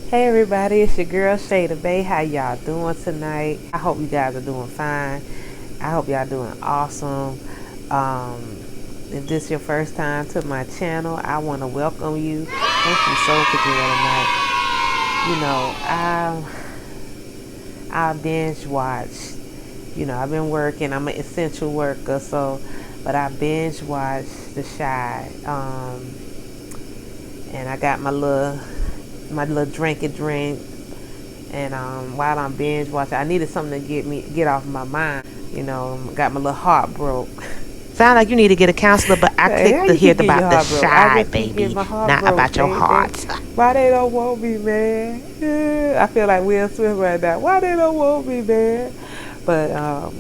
Hey everybody, it's your girl Shay Da B.A.E. How y'all doing tonight? I hope you guys are doing fine. I hope y'all doing awesome. If this is your first time to my channel, I want to welcome you. Thank you so for joining tonight. You know, I binge watch. You know, I've been working. I'm an essential worker, but I binge watch The Shy. And I got my little drink, and while I'm binge watching, I needed something to get off my mind. You know, got my little heart broke. Sound like you need to get a counselor, but I Hey, how clicked to you hear keep getting your about the heart broke? I shy, just keep getting baby, my heart not broke. about your heart. Why they don't want me, man? Yeah, I feel like Will Smith right now. Why they don't want me, man? But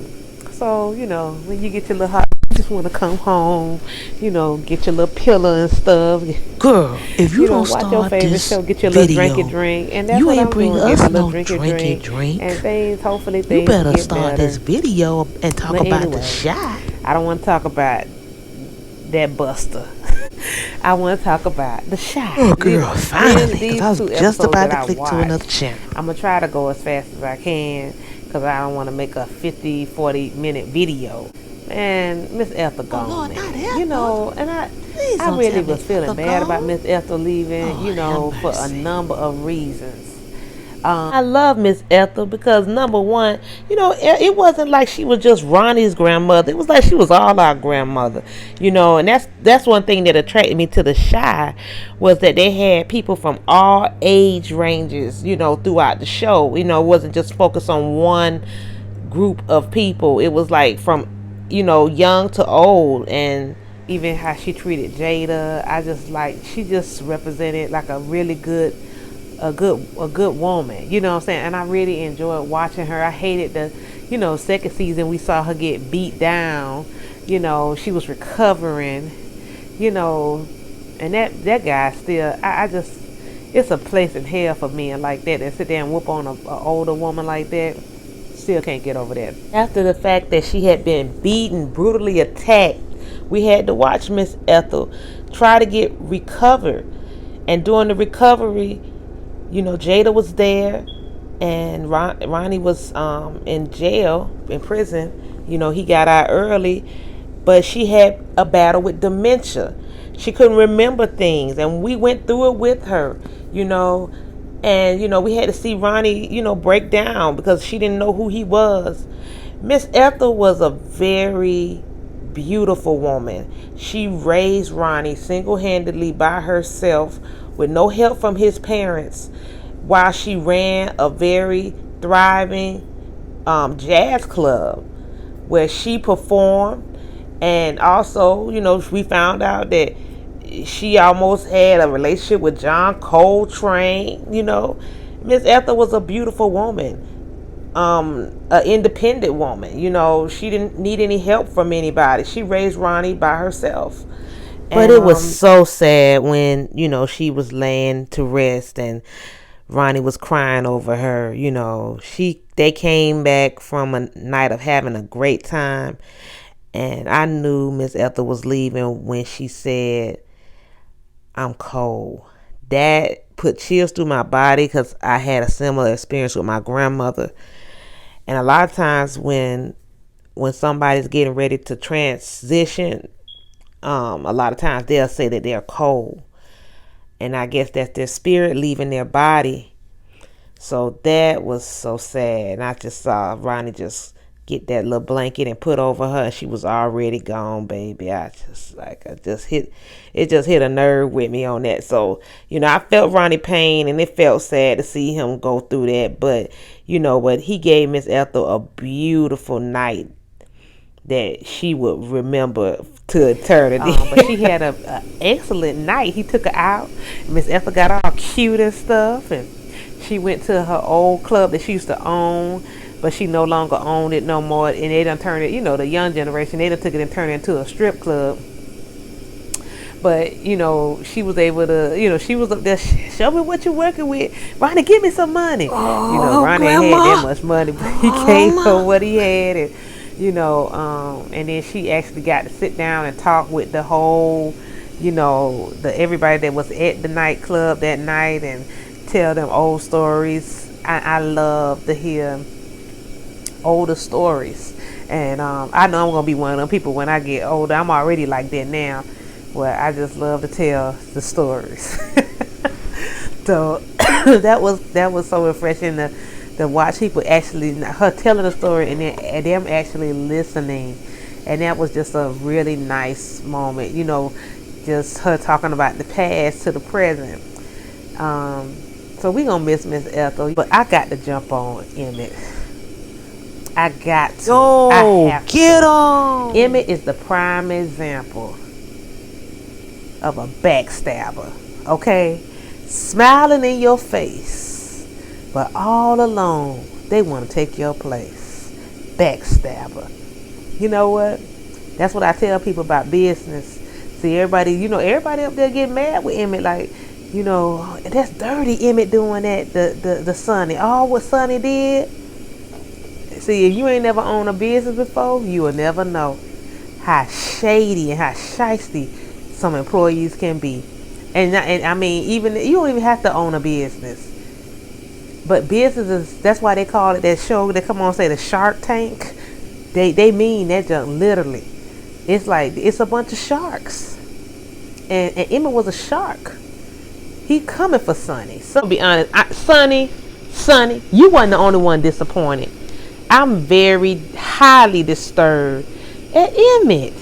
so you know, when you get your little heart, you just want to come home. You know, get your little pillow and stuff. Girl, if you You know, don't watch your start favorite this show, get your little video, drink, and that's you what ain't I'm bring doing. Get my us little no drinking drink, drink. and hopefully You things will better get start this better. video and talk But about the anyway, shy. I don't want to talk about that Buster. I want to talk about The Shy. Oh, You girl, know, finally, because I was these 2 just episodes about that to I click to watched, another channel. I'm going to try to go as fast as I can because I don't want to make a 50, 40-minute video. Man, Miss Ethel Oh, gone, Lord, not man. You Ethel. know, and Please I don't really tell was me feeling Ethel bad about gone. Miss Ethel leaving, you Lord, have know, for a mercy. number of reasons. I love Miss Ethel because number one, you know, it wasn't like she was just Ronnie's grandmother. It was like she was all our grandmother, you know, and that's one thing that attracted me to The Shy was that they had people from all age ranges, you know, throughout the show. You know, it wasn't just focused on one group of people. It was like from, you know, young to old, and even how she treated Jada, I just like she just represented like a good woman, you know what I'm saying? And I really enjoyed watching her. I hated the, you know, second season we saw her get beat down. You know, she was recovering, you know, and that guy still, I just, it's a place in hell for men like that sit there and whoop on a older woman like that. Still can't get over that. After the fact that she had been beaten, brutally attacked, we had to watch Miss Ethel try to get recovered. And during the recovery, you know, Jada was there, and Ronnie was in jail, in prison. You know, he got out early, but she had a battle with dementia. She couldn't remember things, and we went through it with her, you know. And, you know, we had to see Ronnie, you know, break down because she didn't know who he was. Miss Ethel was a very beautiful woman. She raised Ronnie single handedly by herself with no help from his parents while she ran a very thriving jazz club where she performed. And also, you know, we found out that she almost had a relationship with John Coltrane. You know, Miss Ethel was a beautiful woman, an independent woman. You know, she didn't need any help from anybody. She raised Ronnie by herself. But And it was so sad when, you know, she was laying to rest and Ronnie was crying over her. You know, they came back from a night of having a great time, and I knew Miss Ethel was leaving when she said, "I'm cold." That put chills through my body because I had a similar experience with my grandmother. And a lot of times when somebody's getting ready to transition, a lot of times they'll say that they're cold, and I guess that's their spirit leaving their body. So that was so sad. And I just saw Ronnie just get that little blanket and put over her. She was already gone, baby. It just hit a nerve with me on that. So, you know, I felt Ronnie pain and it felt sad to see him go through that. But, you know, he gave Miss Ethel a beautiful night that she would remember to eternity. But she had a excellent night. He took her out. Miss Ethel got all cute and stuff, and she went to her old club that she used to own, but she no longer owned it no more. And they done turned it, you know, the young generation, they done took it and turned it into a strip club. But, you know, she was able to, you know, she was up there, show me what you're working with. Ronnie, give me some money. You know, Ronnie ain't had that much money, but he gave her what he had. And, you know, and then she actually got to sit down and talk with the whole, you know, everybody that was at the nightclub that night, and tell them old stories. I love to hear older stories. And I know I'm going to be one of them people when I get older. I'm already like that now, where I just love to tell the stories. So that was so refreshing to watch people actually, her telling a story and them actually listening. And that was just a really nice moment, just her talking about the past to the present. So we gonna miss Miss Ethel, but I got to jump on Emmett. I got to. Oh, I have get to. on. Emmett is the prime example of a backstabber. Okay, smiling in your face, but all alone they want to take your place. Backstabber. You know what? That's what I tell people about business. See, everybody up there get mad with Emmett, like, that's dirty, Emmett doing that, the Sonny. All what Sonny did. See, if you ain't never owned a business before, you will never know how shady and how shiesty some employees can be. And I mean, even you don't even have to own a business. But businesses, that's why they call it that show, they come on and say the Shark Tank. They mean that junk literally. It's like, it's a bunch of sharks. And Emmett was a shark. He coming for Sonny. So to be honest, Sonny, you wasn't the only one disappointed. I'm very highly disturbed at Emmett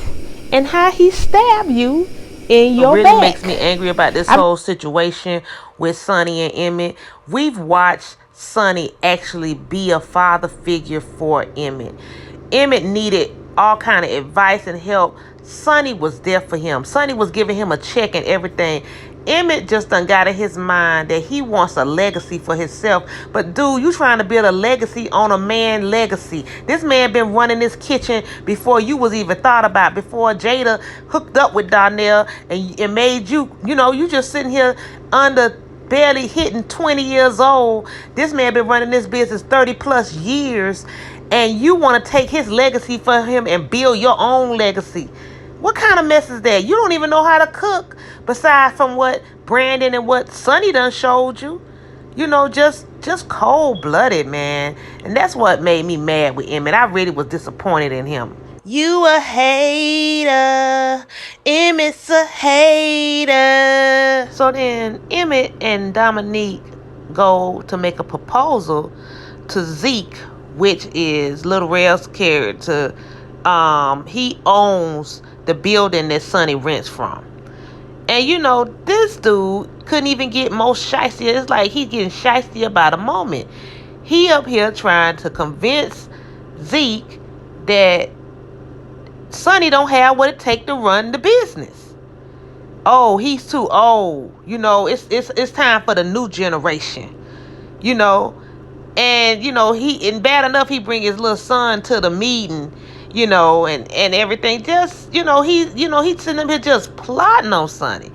and how he stabbed you in your back. It really makes me angry about this whole situation with Sonny and Emmett. We've watched Sonny actually be a father figure for Emmett. Emmett needed all kind of advice and help. Sonny was there for him. Sonny was giving him a check and everything. Emmett just done got in his mind that he wants a legacy for himself. But dude, you trying to build a legacy on a man legacy. This man been running this kitchen before you was even thought about, before Jada hooked up with Donnell and made you, you just sitting here under barely hitting 20 years old. This man been running this business 30 plus years, and you want to take his legacy for him and build your own legacy. What kind of mess is that? You don't even know how to cook, besides from what Brandon and what Sonny done showed you. Just cold-blooded, man. And that's what made me mad with Emmett. I really was disappointed in him. You a hater. Emmett's a hater. So then Emmett and Dominique go to make a proposal to Zeke, which is Little Rail's character. He owns the building that Sonny rents from. And this dude couldn't even get more shiesty. It's like he's getting shiesty about a moment. He up here trying to convince Zeke that Sonny don't have what it take to run the business. Oh, he's too old. It's time for the new generation. And he bad enough he bring his little son to the meeting, and everything. Just he's sitting up here just plotting on Sonny.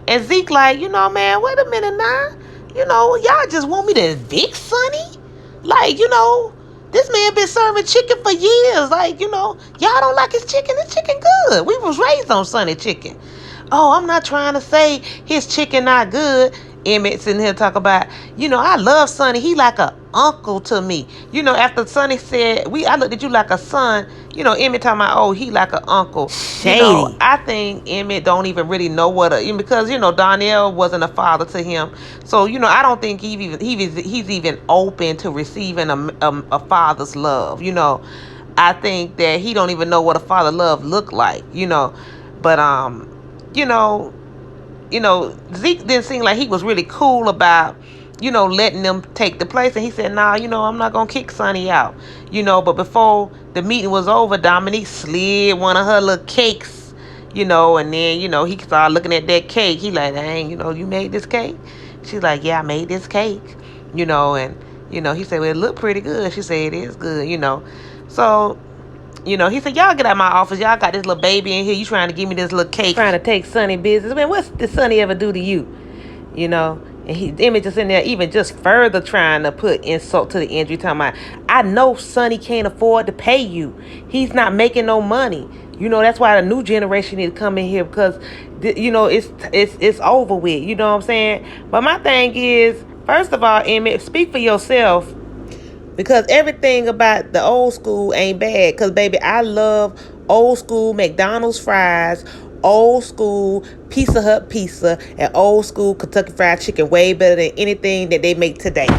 And Zeke like, man, wait a minute now. Y'all just want me to evict Sonny? Like, this man been serving chicken for years. Like, y'all don't like his chicken. His chicken good. We was raised on Sonny chicken. Oh, I'm not trying to say his chicken not good. Emmett sitting here talking about, I love Sonny. He like a uncle to me. After Sonny said, I looked at you like a son. Emmett talking about, oh, he like an uncle. Shady. I think Emmett don't even really know because, Donnell wasn't a father to him. So, I don't think he's even open to receiving a father's love. I think that he don't even know what a father love look like, But, Zeke didn't seem like he was really cool about, letting them take the place. And he said, nah, I'm not going to kick Sonny out. But before the meeting was over, Dominique slid one of her little cakes, and then, he started looking at that cake. He like, dang, you made this cake? She's like, yeah, I made this cake, and, he said, well, it looked pretty good. She said, it is good, So, he said, y'all get out of my office. Y'all got this little baby in here. You trying to give me this little cake. Trying to take Sonny business. Man, what's did Sonny ever do to you? And Emmett just in there even just further trying to put insult to the injury. Talking about, I know Sonny can't afford to pay you. He's not making no money. That's why the new generation need to come in here because, it's over with. You know what I'm saying? But my thing is, First of all, Emmett, speak for yourself. Because everything about the old school ain't bad. Because, baby, I love old school McDonald's fries, old school Pizza Hut pizza, and old school Kentucky Fried Chicken way better than anything that they make today.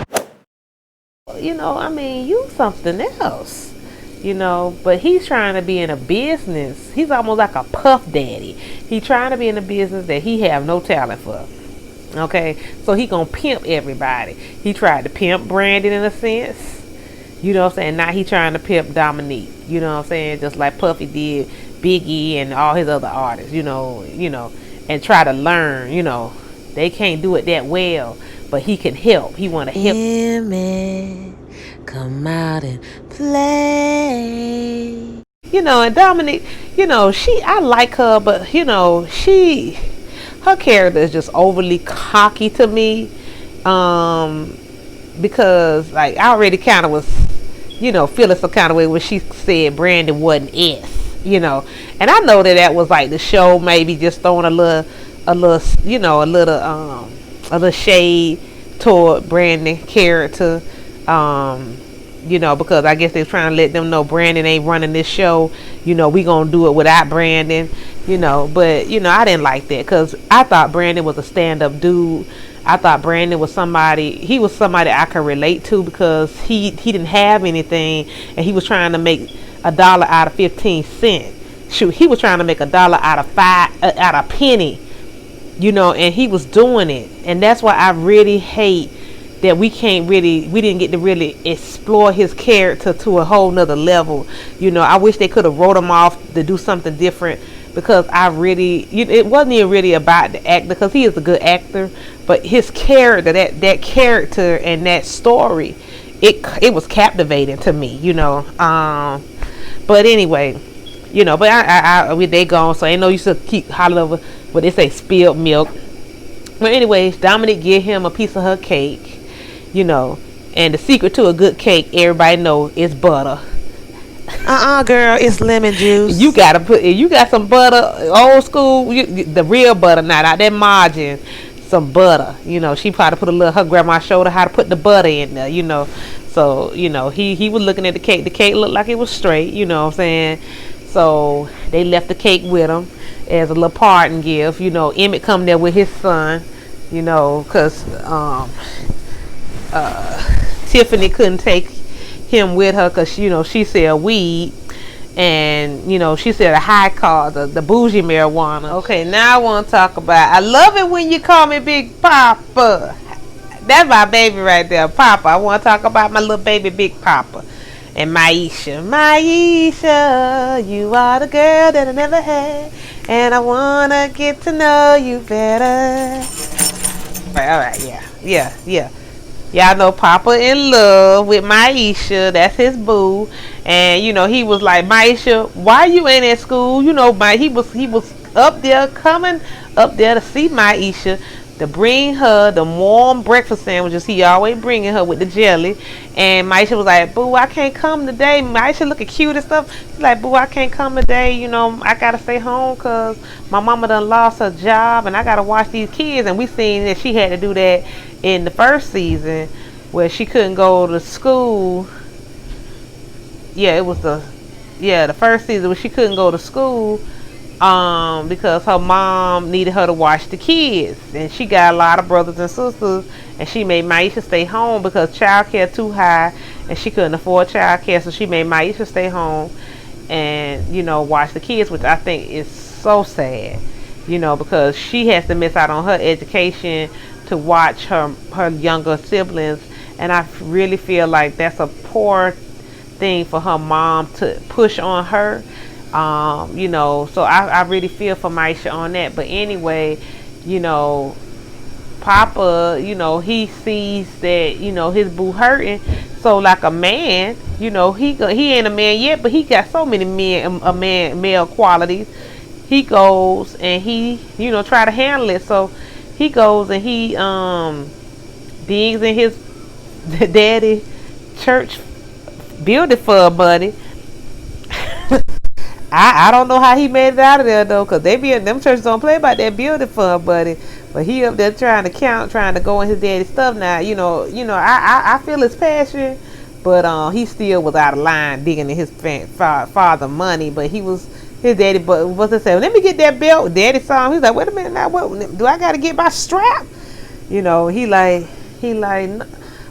I mean, you something else. But he's trying to be in a business. He's almost like a puff daddy. He's trying to be in a business that he have no talent for. Okay, so he gonna pimp everybody. He tried to pimp Brandon in a sense. You know what I'm saying? Now he trying to pimp Dominique. You know what I'm saying? Just like Puffy did Biggie and all his other artists. And try to learn. They can't do it that well, but he can help. He want to help. Women, come out and play. And Dominique, I like her, but her character is just overly cocky to me. Because like I already kind of was, feeling some kind of way when she said Brandon wasn't S. And I know that was like the show maybe just throwing a little shade toward Brandon character. Because I guess they're trying to let them know Brandon ain't running this show. We gonna do it without Brandon. But I didn't like that because I thought Brandon was a stand-up dude. I thought Brandon was somebody I could relate to because he didn't have anything and he was trying to make $1 out of 15 cents. Shoot, he was trying to make $1 out of a penny. And he was doing it, and that's why I really hate that we didn't get to really explore his character to a whole nother level. I wish they could have wrote him off to do something different because it wasn't even really about the actor because he is a good actor, but his character, that character and that story, it was captivating to me. But anyway, but I they gone, so ain't no use to keep hollering over what they say spilled milk. But anyways, Dominic give him a piece of her cake. And the secret to a good cake, everybody know, is butter. Girl, it's lemon juice. You got some butter, old school, the real butter, not that margarine. Some butter. She probably put her grandma showed her how to put the butter in there. So he was looking at the cake. The cake looked like it was straight. You know what I'm saying? So they left the cake with him as a little parting gift. Emmett come there with his son. Because Tiffany couldn't take him with her because she said weed and she said a high call, the bougie marijuana. Okay, now I want to talk about, I love it when you call me Big Papa. That's my baby right there, Papa. I want to talk about my little baby Big Papa and Maisha, you are the girl that I never had and I want to get to know you better. All right, yeah. Y'all know Papa in love with Maisha. That's his boo. And he was like, Maisha, why you ain't at school? He was up there, coming up there to see Maisha, to bring her the warm breakfast sandwiches he always bringing her with the jelly. And Maisha was like, boo, I can't come today. Maisha looking cute and stuff. She's like, boo, I can't come today. I gotta stay home because my mama done lost her job and I gotta watch these kids. And we seen that she had to do that in the first season where she couldn't go to school. Yeah, it was the first season where she couldn't go to school because her mom needed her to watch the kids, and she got a lot of brothers and sisters, and she made Maisha stay home because childcare too high and she couldn't afford childcare, so she made Maisha stay home and watch the kids, which I think is so sad, because she has to miss out on her education to watch her younger siblings, and I really feel like that's a poor thing for her mom to push on her. So I really feel for Maisha on that. But anyway, Papa, he sees that, his boo hurting. So like a man, he ain't a man yet, but he got so many male qualities. He goes and he, try to handle it. So he goes and he digs in his daddy church building fund money. I don't know how he made it out of there though, cause them churches don't play about that building fund money. But he up there trying to count, trying to go in his daddy's stuff now. I feel his passion, but he still was out of line digging in his father money. But he was his daddy. But what's it say? Let me get that belt. Daddy saw him. He's like, wait a minute now. What do I got to get my strap? He like,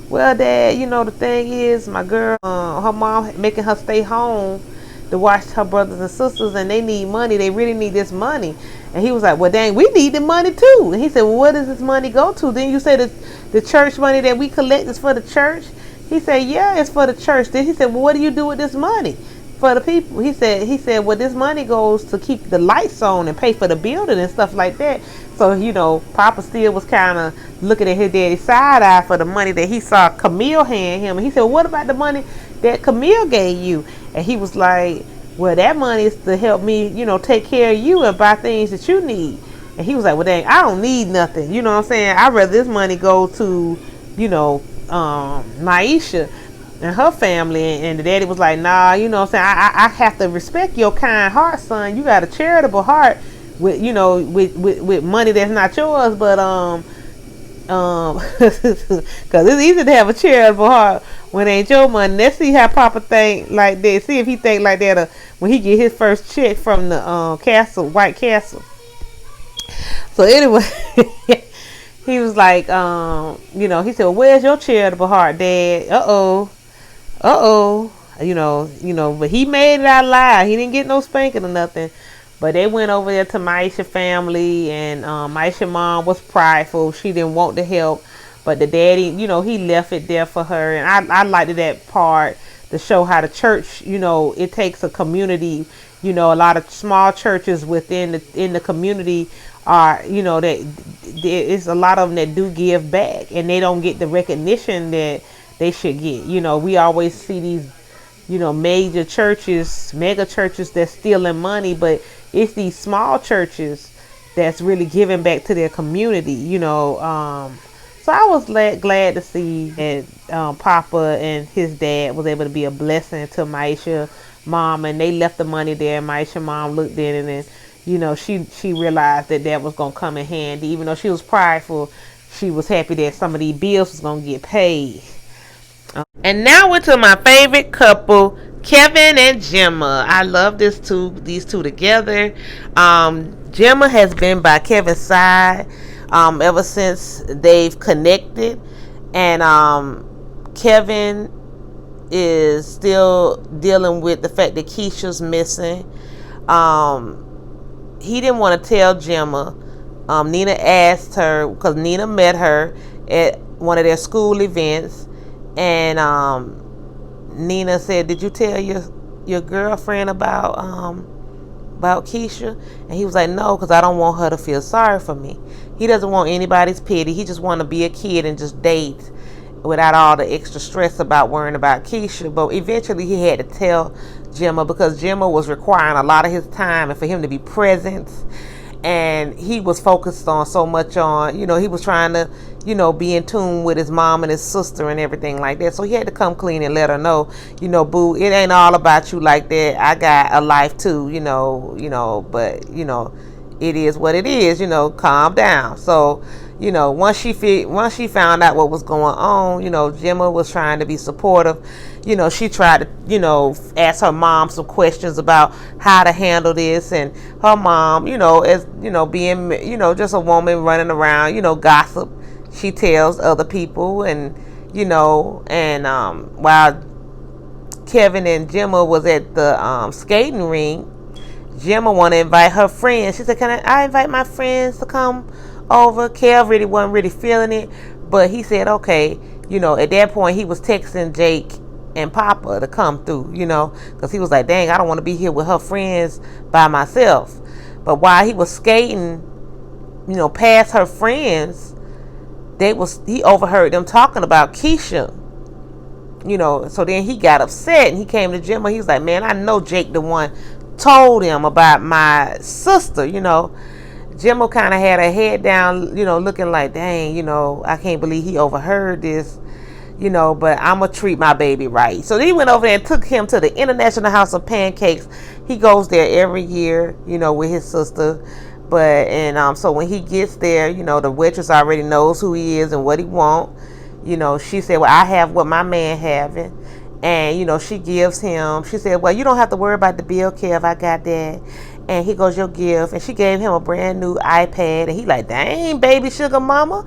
well, Dad. The thing is, my girl, her mom making her stay home to watch her brothers and sisters, and they need money. They really need this money. And he was like, well, dang, we need the money too. And he said, well, where does this money go to? Then you said the church money that we collect is for the church. He said, yeah, it's for the church. Then he said, well, what do you do with this money for the people? He said, well, this money goes to keep the lights on and pay for the building and stuff like that. So, Papa still was kind of looking at his daddy's side eye for the money that he saw Camille hand him. And he said, well, what about the money that Camille gave you? And he was like, well, that money is to help me, take care of you and buy things that you need. And he was like, well, dang, I don't need nothing. You know what I'm saying? I'd rather this money go to, Maisha and her family. And the daddy was like, nah, you know what I'm saying? I have to respect your kind heart, son. You got a charitable heart with, with money that's not yours. But, because it's easy to have a charitable heart when it ain't your money. Let's see how Papa think like that. See if he think like that when he get his first check from the White Castle. So anyway, he was like, he said, well, where's your charitable heart, Dad? But he made it out alive. He didn't get no spanking or nothing. But they went over there to Maisha family, and Maisha mom was prideful. She didn't want to help. But the daddy, he left it there for her. And I liked that part to show how the church, it takes a community. A lot of small churches in the community are, that it's a lot of them that do give back. And they don't get the recognition that they should get. We always see these, mega churches that's stealing money. But it's these small churches that's really giving back to their community, So I was glad to see that Papa and his dad was able to be a blessing to Maisha mom, and they left the money there. Maisha mom looked in it, and she realized that was gonna come in handy. Even though she was prideful, she was happy that some of these bills was gonna get paid. And now we're to my favorite couple, Kevin and Gemma. I love these two together. Gemma has been by Kevin's side ever since they've connected, and Kevin is still dealing with the fact that Keisha's missing. He didn't want to tell Gemma. Nina asked her, because Nina met her at one of their school events, and Nina said, did you tell your girlfriend about Keisha? And he was like, no, because I don't want her to feel sorry for me. He doesn't want anybody's pity. He just want to be a kid and just date without all the extra stress about worrying about Keisha. But eventually he had to tell Gemma, because Gemma was requiring a lot of his time and for him to be present. And he was focused on so much on, he was trying to, be in tune with his mom and his sister and everything like that. So he had to come clean and let her know, boo, it ain't all about you like that. I got a life too, but, it is what it is, calm down. So, once she found out what was going on, Gemma was trying to be supportive. She tried to, ask her mom some questions about how to handle this, and her mom, as, being, just a woman running around, gossip. She tells other people, and, while Kevin and Gemma was at the skating rink, Gemma wanted to invite her friends. She said, can I invite my friends to come over? Kev really wasn't really feeling it, but he said, okay. At that point, he was texting Jake and Papa to come through, because he was like, dang, I don't want to be here with her friends by myself. But while he was skating, past her friends, he overheard them talking about Keisha. So then he got upset and he came to Gemma. He was like, man, I know Jake the one told him about my sister. Gemma kind of had her head down, looking like, dang, I can't believe he overheard this, but I'm going to treat my baby right. So he went over there and took him to the International House of Pancakes. He goes there every year, with his sister. But and so when he gets there, the waitress already knows who he is and what he want. She said, well, I have what my man having. And she gives him, she said, well, you don't have to worry about the bill, Kev, I got that. And he goes, your gift. And she gave him a brand new iPad. And he like, dang, baby sugar mama,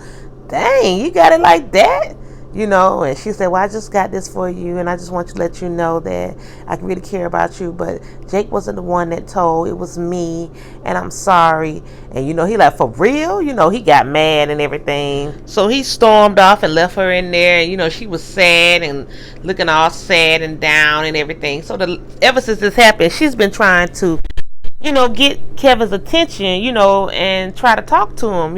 dang, you got it like that. And she said, well, I just got this for you, and I just want to let you know that I really care about you, but Jake wasn't the one that told, it was me, and I'm sorry. And he like, for real? He got mad and everything. So he stormed off and left her in there, and she was sad and looking all sad and down and everything. So ever since this happened, she's been trying to get Kevin's attention, and try to talk to him,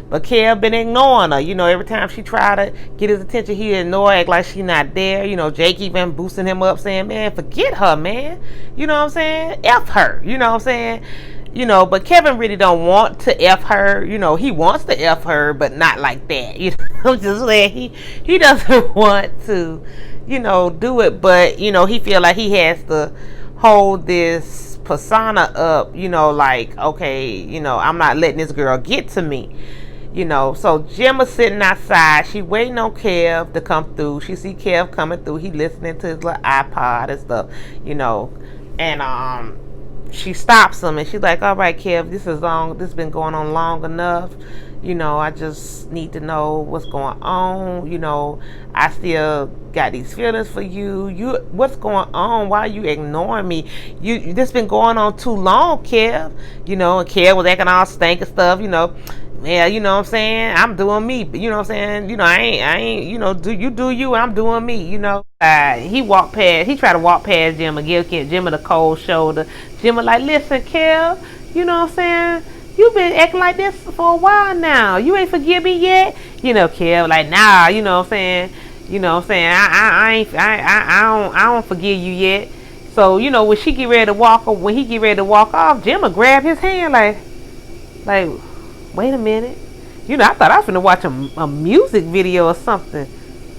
But Kev been ignoring her, every time she try to get his attention, he ignore, act like she not there. Jake even boosting him up, saying, man, forget her, man. You know what I'm saying? F her, you know what I'm saying? But Kevin really don't want to F her. He wants to F her, but not like that. I'm just saying he doesn't want to, do it, but, he feel like he has to hold this persona up, like, okay, I'm not letting this girl get to me. So Gemma's sitting outside. She waiting on Kev to come through. She see Kev coming through. He listening to his little iPod and stuff, and she stops him and she's like, all right, Kev, this has been going on long enough. I just need to know what's going on. I still got these feelings for you. What's going on? Why are you ignoring me? This been going on too long, Kev. And Kev was acting all stank and stuff, Yeah, you know what I'm saying? I'm doing me. But you know what I'm saying? I ain't, do you, I'm doing me, he walked past, he tried to walk past Jim and give Jim the cold shoulder. Jim was like, listen, Kev, you know what I'm saying? You been acting like this for a while now. You ain't forgive me yet? Kev like, nah, you know what I'm saying? I don't forgive you yet. So, when he get ready to walk off, Jim will grab his hand like, wait a minute. I thought I was finna watch a music video or something.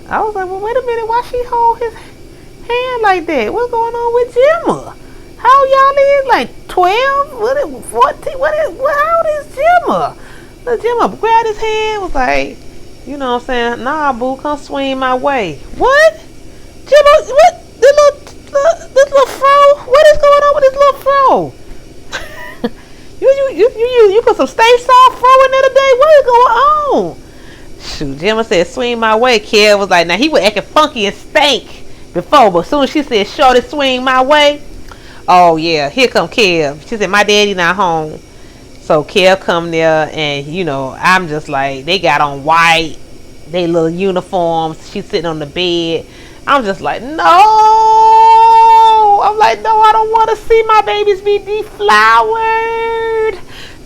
I was like, well, wait a minute, why she hold his hand like that? What's going on with Gemma? How y'all is? Like 12? What is 14? How old is Gemma? So Gemma grabbed his hand, was like, you know what I'm saying? Nah, boo, come swing my way. What? Gemma, what? This little fro? What is going on with this little fro? You put some Stay Soft fro in there today? What is going on? Shoot, Gemma said, swing my way. Kev was like, now he was acting funky and stank before, but as soon as she said, shorty, swing my way, oh yeah, here come Kev. She said, my daddy not home. So Kev come there, and I'm just like, they got on white, they little uniforms. She's sitting on the bed. I'm just like, no. I'm like, no, I don't want to see my babies be deflowered.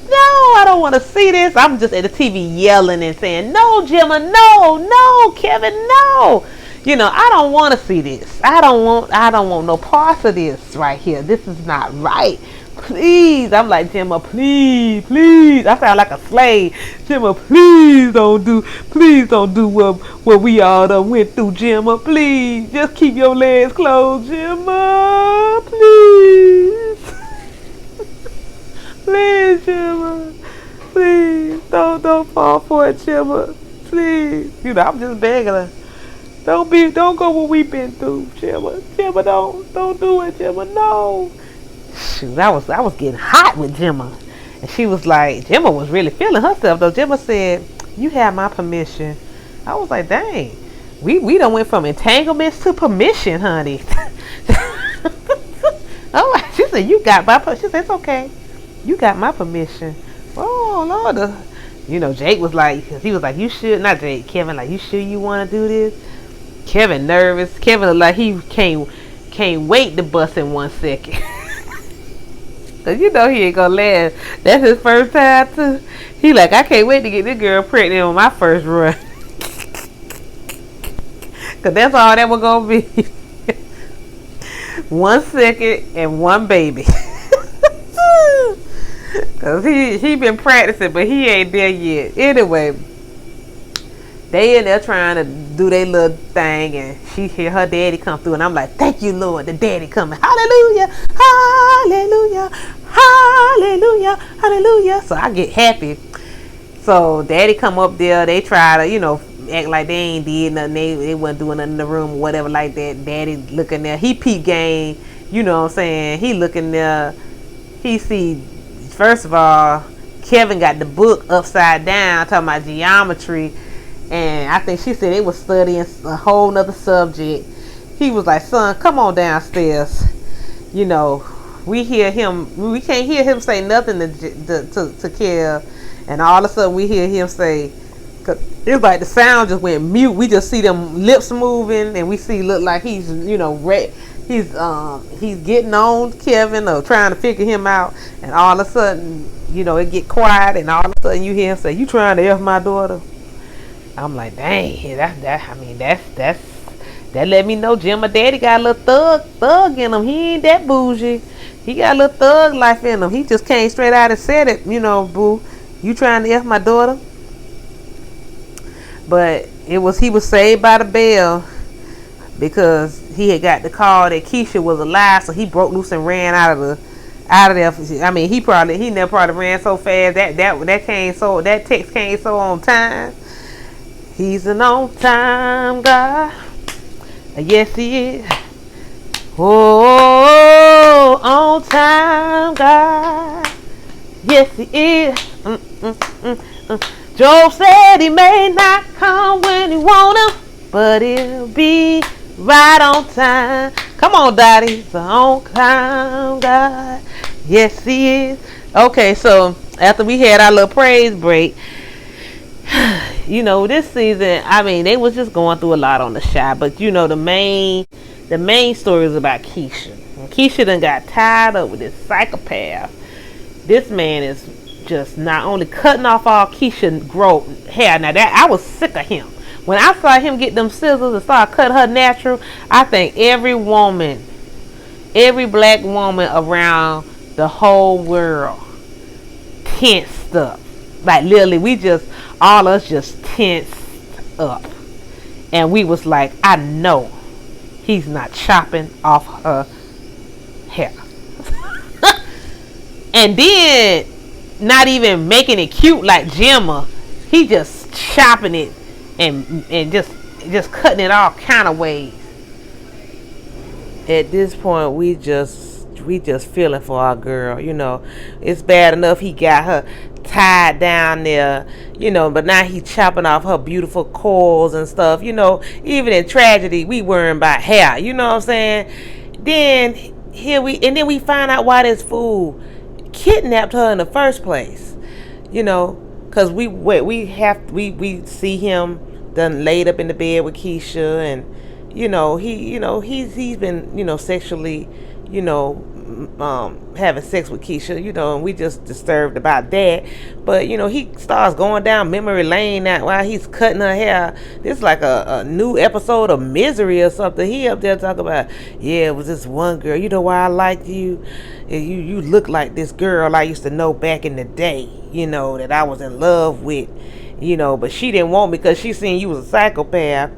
No, I don't want to see this. I'm just at the TV yelling and saying, no, Gemma, no, Kevin, no. I don't want to see this. I don't want no parts of this right here. This is not right. Please. I'm like, Gemma, please. I sound like a slave. Gemma, please don't do what we all done went through, Gemma. Please. Just keep your legs closed, Gemma. Please. Please, Gemma. Please. Don't fall for it, Gemma. Please. I'm just begging her. Don't go what we've been through, Gemma. Gemma, don't do it, Gemma. No. Shoot, I was getting hot with Gemma. And she was like, Gemma was really feeling herself though. Gemma said, you have my permission. I was like, dang. We done went from entanglements to permission, honey. Oh, she said, you got my permission. She said, it's okay. You got my permission. Oh, Lord. Jake was like, cause he was like, you should, not Jake, Kevin, like, you sure you want to do this? Kevin nervous. Kevin looked like he can't wait to bust in 1 second. Cause he ain't gonna last. That's his first time too. He like, I can't wait to get this girl pregnant on my first run. Cause that's all that was gonna be. 1 second and 1 baby. Cause he been practicing, but he ain't there yet. Anyway, they in there trying to do their little thing, and she hear her daddy come through, and I'm like, thank you, Lord, the daddy coming. Hallelujah, hallelujah, hallelujah, hallelujah. So I get happy. So daddy come up there, they try to, act like they ain't did nothing, they wasn't doing nothing in the room or whatever like that. Daddy looking there, he peep game, you know what I'm saying? He looking there, he see, first of all, Kevin got the book upside down talking about geometry, and I think she said they was studying a whole nother subject. He was like, son, come on downstairs. We can't hear him say nothing to Kev, and all of a sudden we hear him say, cause it's like the sound just went mute. We just see them lips moving, and we see look like he's he's getting on Kevin or trying to figure him out, and all of a sudden it get quiet, and all of a sudden you hear him say, "You trying to F my daughter?" I'm like, dang, that let me know Jim, my daddy got a little thug in him. He ain't that bougie. He got a little thug life in him. He just came straight out and said it, boo. You trying to F my daughter? But he was saved by the bell, because he had got the call that Keisha was alive, so he broke loose and ran out of there. I mean, he never probably ran so fast that text came so on time. He's an on time God. Yes, he is. Oh, on time God. Yes, he is. Job said he may not come when he want him, but he'll be right on time. Come on, Dottie. It's on time God. Yes, he is. Okay, so after we had our little praise break, this season, I mean, they was just going through a lot on the shot, but the main story is about Keisha. And Keisha done got tied up with this psychopath. This man is just not only cutting off all Keisha growth hair. Now that I was sick of him. When I saw him get them scissors and start cutting her natural, I think every black woman around the whole world tensed up. Like literally, all us just tensed up. And we was like, I know he's not chopping off her hair. And then, not even making it cute like Gemma, he just chopping it and just cutting it all kind of ways. At this point, we just feeling for our girl. It's bad enough he got her tied down there, but now he chopping off her beautiful coils and stuff. Even in tragedy, we worrying about hair. You know what I'm saying? Then then we find out why this fool kidnapped her in the first place. Because we see him done laid up in the bed with Keisha, and he's been sexually having sex with Keisha, and we just disturbed about that. But he starts going down memory lane now while he's cutting her hair. This is like a new episode of Misery or something. He up there talking about, yeah, it was this one girl, why I liked you. You look like this girl I used to know back in the day, that I was in love with, but she didn't want me because she seen you was a psychopath.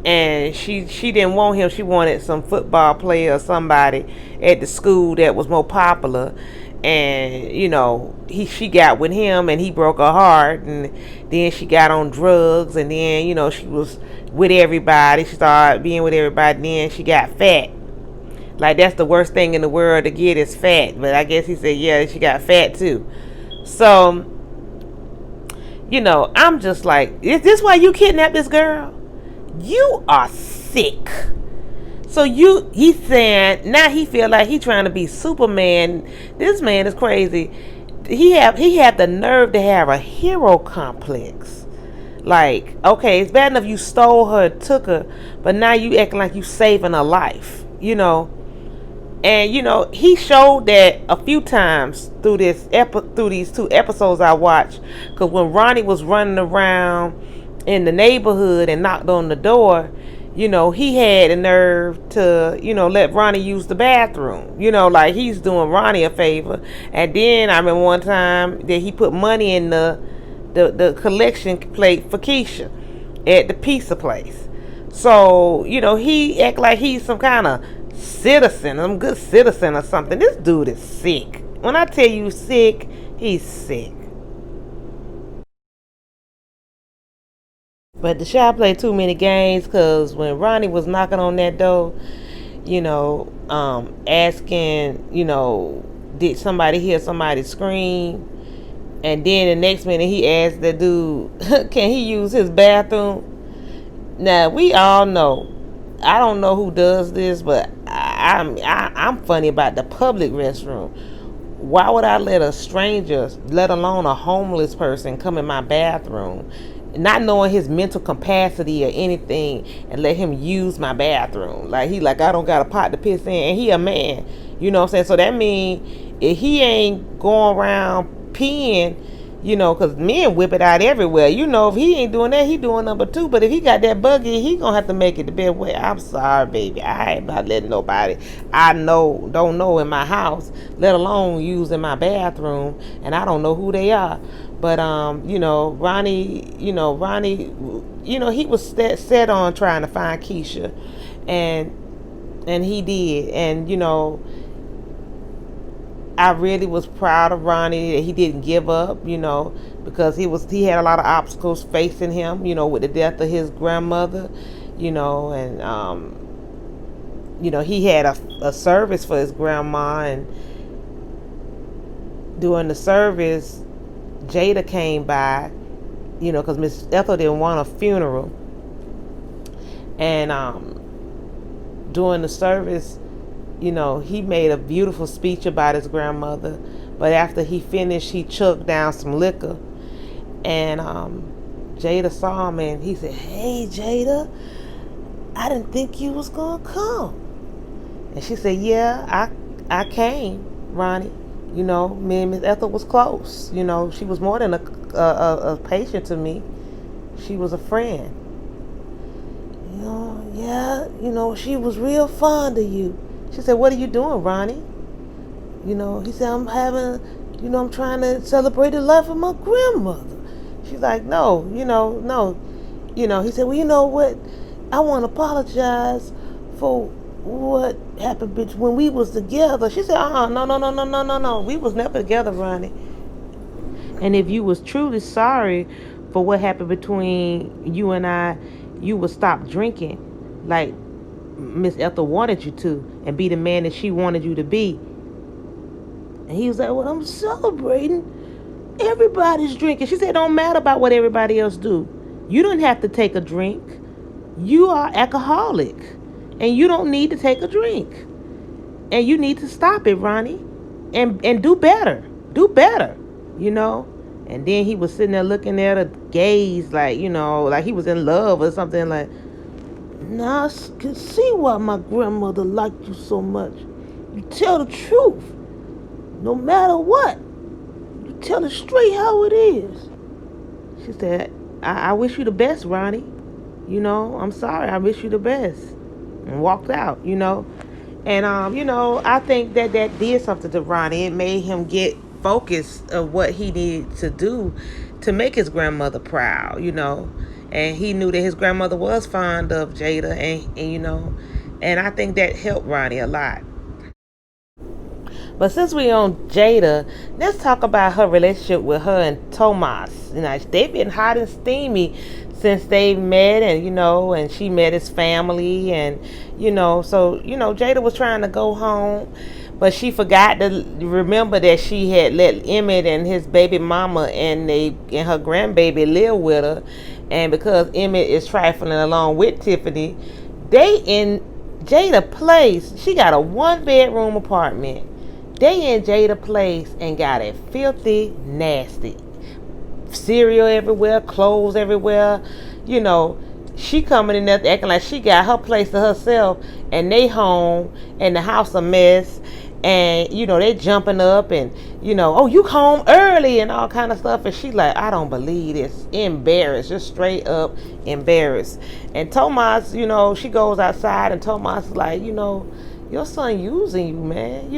And she didn't want him. She wanted some football player or somebody at the school that was more popular. And she got with him, and he broke her heart. And then she got on drugs, and then she was with everybody. She started being with everybody. And then she got fat. Like, that's the worst thing in the world to get is fat. But I guess he said, yeah, she got fat too. So I'm just like, is this why you kidnapped this girl? You are sick. So he's saying now he feel like he trying to be Superman. This man is crazy. He had the nerve to have a hero complex. Like, okay, it's bad enough you stole her, took her, but now you acting like you saving her life. And he showed that a few times through these 2 episodes I watched. Because when Ronnie was running around in the neighborhood and knocked on the door, he had the nerve to, let Ronnie use the bathroom. Like he's doing Ronnie a favor. And then I remember one time that he put money in the collection plate for Keisha at the pizza place. So, he act like he's some kind of citizen, some good citizen or something. This dude is sick. When I tell you sick, he's sick. But the shop played too many games because when Ronnie was knocking on that door, asking, did somebody hear somebody scream? And then the next minute he asked the dude, can he use his bathroom? Now we all know. I don't know who does this, but I'm funny about the public restroom. Why would I let a stranger, let alone a homeless person, come in my bathroom, not knowing his mental capacity or anything, and let him use my bathroom? Like I don't got a pot to piss in, and he a man. You know what I'm saying? So that means if he ain't going around peeing, because men whip it out everywhere. If he ain't doing that, he doing number two. But if he got that buggy, he gonna have to make it the best way. I'm sorry, baby. I ain't not letting nobody don't know in my house, let alone use in my bathroom, and I don't know who they are. But Ronnie, he was set on trying to find Keisha, and he did, and I really was proud of Ronnie that he didn't give up, because he had a lot of obstacles facing him, with the death of his grandmother, and he had a service for his grandma, and during the service, Jada came by, because Miss Ethel didn't want a funeral, and during the service, he made a beautiful speech about his grandmother. But after he finished, he chugged down some liquor. And Jada saw him and he said, "Hey, Jada, I didn't think you was going to come." And she said, "Yeah, I came, Ronnie. Me and Miss Ethel was close. She was more than a patient to me. She was a friend. Yeah, she was real fond of you." She said, "What are you doing, Ronnie?" He said, I'm trying to celebrate the life of my grandmother." She's like, "No, no." He said, "Well, you know what? I want to apologize for what happened when we was together." She said, No, no, no, no, no, no, no. We was never together, Ronnie. And if you was truly sorry for what happened between you and I, you would stop drinking like Miss Ethel wanted you to, and be the man that she wanted you to be." And he was like, "Well, I'm celebrating. Everybody's drinking." She said, "It don't matter about what everybody else do. You don't have to take a drink. You are alcoholic, and you don't need to take a drink. And you need to stop it, Ronnie, and do better. Do better, you know." And then he was sitting there looking at her, gaze like he was in love or something. Like, "Now I can see why my grandmother liked you so much. You tell the truth, no matter what. You tell it straight how it is." She said, I wish you the best, Ronnie. I'm sorry. I wish you the best." And walked out. And, I think that did something to Ronnie. It made him get focused of what he needed to do to make his grandmother proud. And he knew that his grandmother was fond of Jada, and I think that helped Ronnie a lot. But since we on Jada, let's talk about her relationship with her and Tomas. They've been hot and steamy since they met, and she met his family, and Jada was trying to go home, but she forgot to remember that she had let Emmett and his baby mama and her grandbaby live with her, and because Emmett is trifling along with Tiffany, they in Jada place. She got a 1-bedroom apartment. They in Jada place and got it filthy, nasty. Cereal everywhere, clothes everywhere. She coming in there acting like she got her place to herself, and they home and the house a mess. And they jumping up and "Oh, you home early" and all kind of stuff. And she like, "I don't believe this." Embarrassed, just straight up embarrassed. And Tomas, she goes outside and Tomas is like, "Your son using you, man.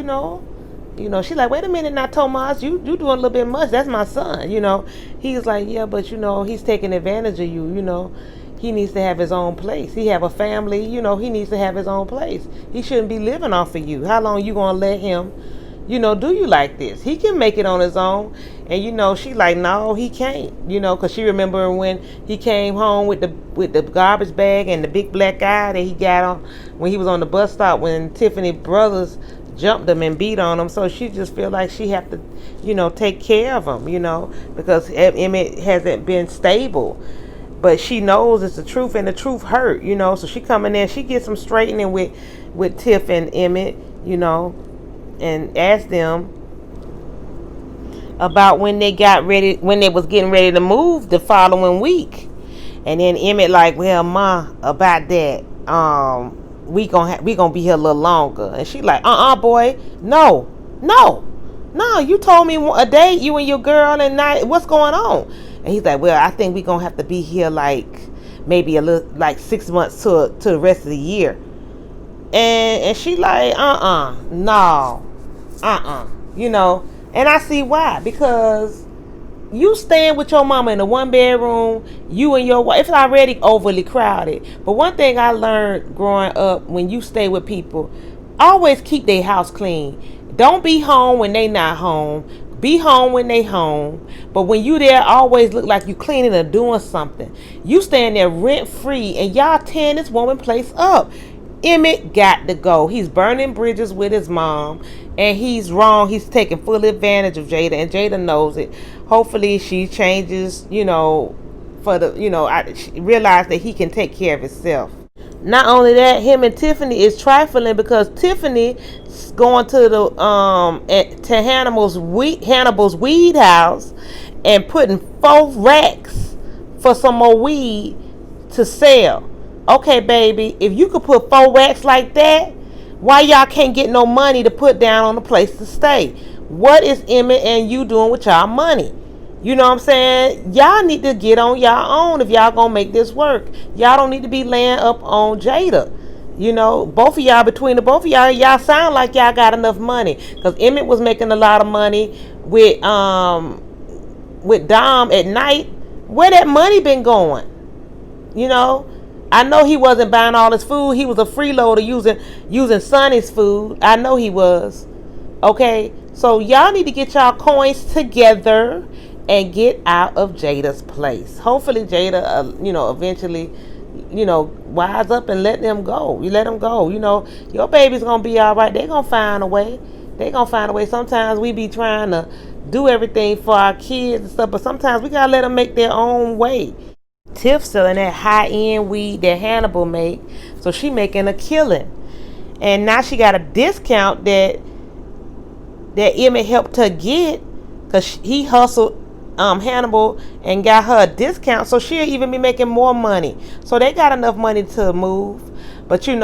She's like, "Wait a minute now, Tomas, you doing a little bit much. That's my son." He's like, "Yeah, but he's taking advantage of you. He needs to have his own place. He have a family. He needs to have his own place. He shouldn't be living off of you. How long you gonna let him Do you like this? He can make it on his own. And she like, no, he can't. Because she remember when he came home with the garbage bag and the big black eye that he got on when he was on the bus stop when Tiffany brothers jumped him and beat on him. So she just feel like she have to, take care of him, because Emmett hasn't been stable. But she knows it's the truth, and the truth hurt, So she come in there, she gets some straightening with Tiff and Emmett, and ask them about when they was getting ready to move the following week. And then Emmett like, well, Ma, about that, we gonna be here a little longer. And she like, boy, no, you told me a day, you and your girl, and night, what's going on? And he's like, well, I think we gonna have to be here like maybe a little, like 6 months to the rest of the year. And she like, no, and I see why. Because you staying with your mama in a 1-bedroom, you and your wife, it's already overly crowded. But one thing I learned growing up, when you stay with people, always keep their house clean. Don't be home when they not home. Be home when they home. But when you there, always look like you cleaning or doing something. You staying there rent free, and y'all tearing this woman place up. Emmett got to go. He's burning bridges with his mom, and he's wrong. He's taking full advantage of Jada, and Jada knows it. Hopefully she changes, for the, she realize that he can take care of himself. Not only that, him and Tiffany is trifling because Tiffany going to to Hannibal's weed house and putting 4 racks for some more weed to sell. Okay, baby, if you could put 4 racks like that, why y'all can't get no money to put down on a place to stay? What is Emmett and you doing with y'all money? You know what I'm saying? Y'all need to get on y'all own if y'all gonna make this work. Y'all don't need to be laying up on Jada. Both of y'all, between the both of y'all sound like y'all got enough money. Because Emmett was making a lot of money with Dom at night. Where that money been going? I know he wasn't buying all his food. He was a freeloader using Sonny's food. I know he was. Okay, so y'all need to get y'all coins together and get out of Jada's place. Hopefully Jada, eventually, wise up and let them go. You let them go. Your baby's gonna be all right. They're gonna find a way. Sometimes we be trying to do everything for our kids and stuff, but sometimes we gotta let them make their own way. Tiff selling that high-end weed that Hannibal make, so she making a killing. And now she got a discount that Emmett helped her get, because he hustled Hannibal and got her a discount, so she'll even be making more money. So they got enough money to move. But Tiff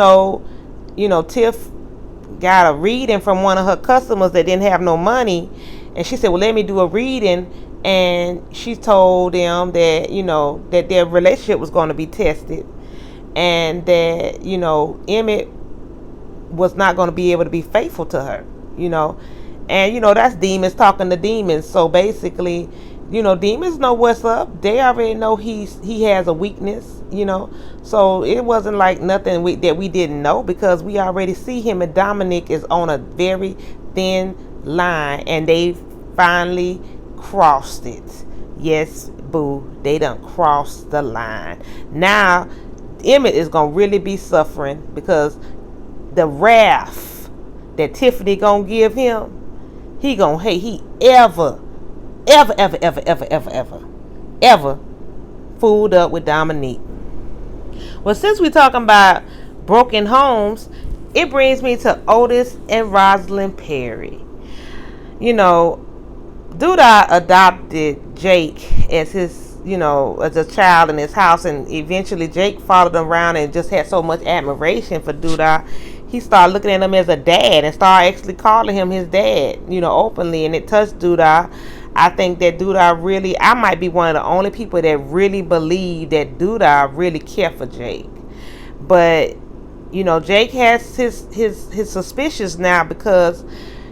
got a reading from one of her customers that didn't have no money, and she said, well, let me do a reading. And she told them that that their relationship was going to be tested, and that Emmett was not going to be able to be faithful to her. And that's demons talking to demons. So basically, demons know what's up. They already know he has a weakness. So it wasn't like nothing that we didn't know, because we already see him and Dominic is on a very thin line, and they finally crossed it. Yes, boo, they done crossed the line. Now Emmett is gonna really be suffering, because the wrath that Tiffany gonna give him, he gonna hate. He ever fooled up with Dominique. Well, since we're talking about broken homes, it brings me to Otis and Rosalind Perry. Duda adopted Jake as his, as a child in his house, and eventually Jake followed him around and just had so much admiration for Duda. He started looking at him as a dad and started actually calling him his dad, openly, and it touched Duda. I think that I might be one of the only people that really believe that Duda really cared for Jake. But, Jake has his suspicions now, because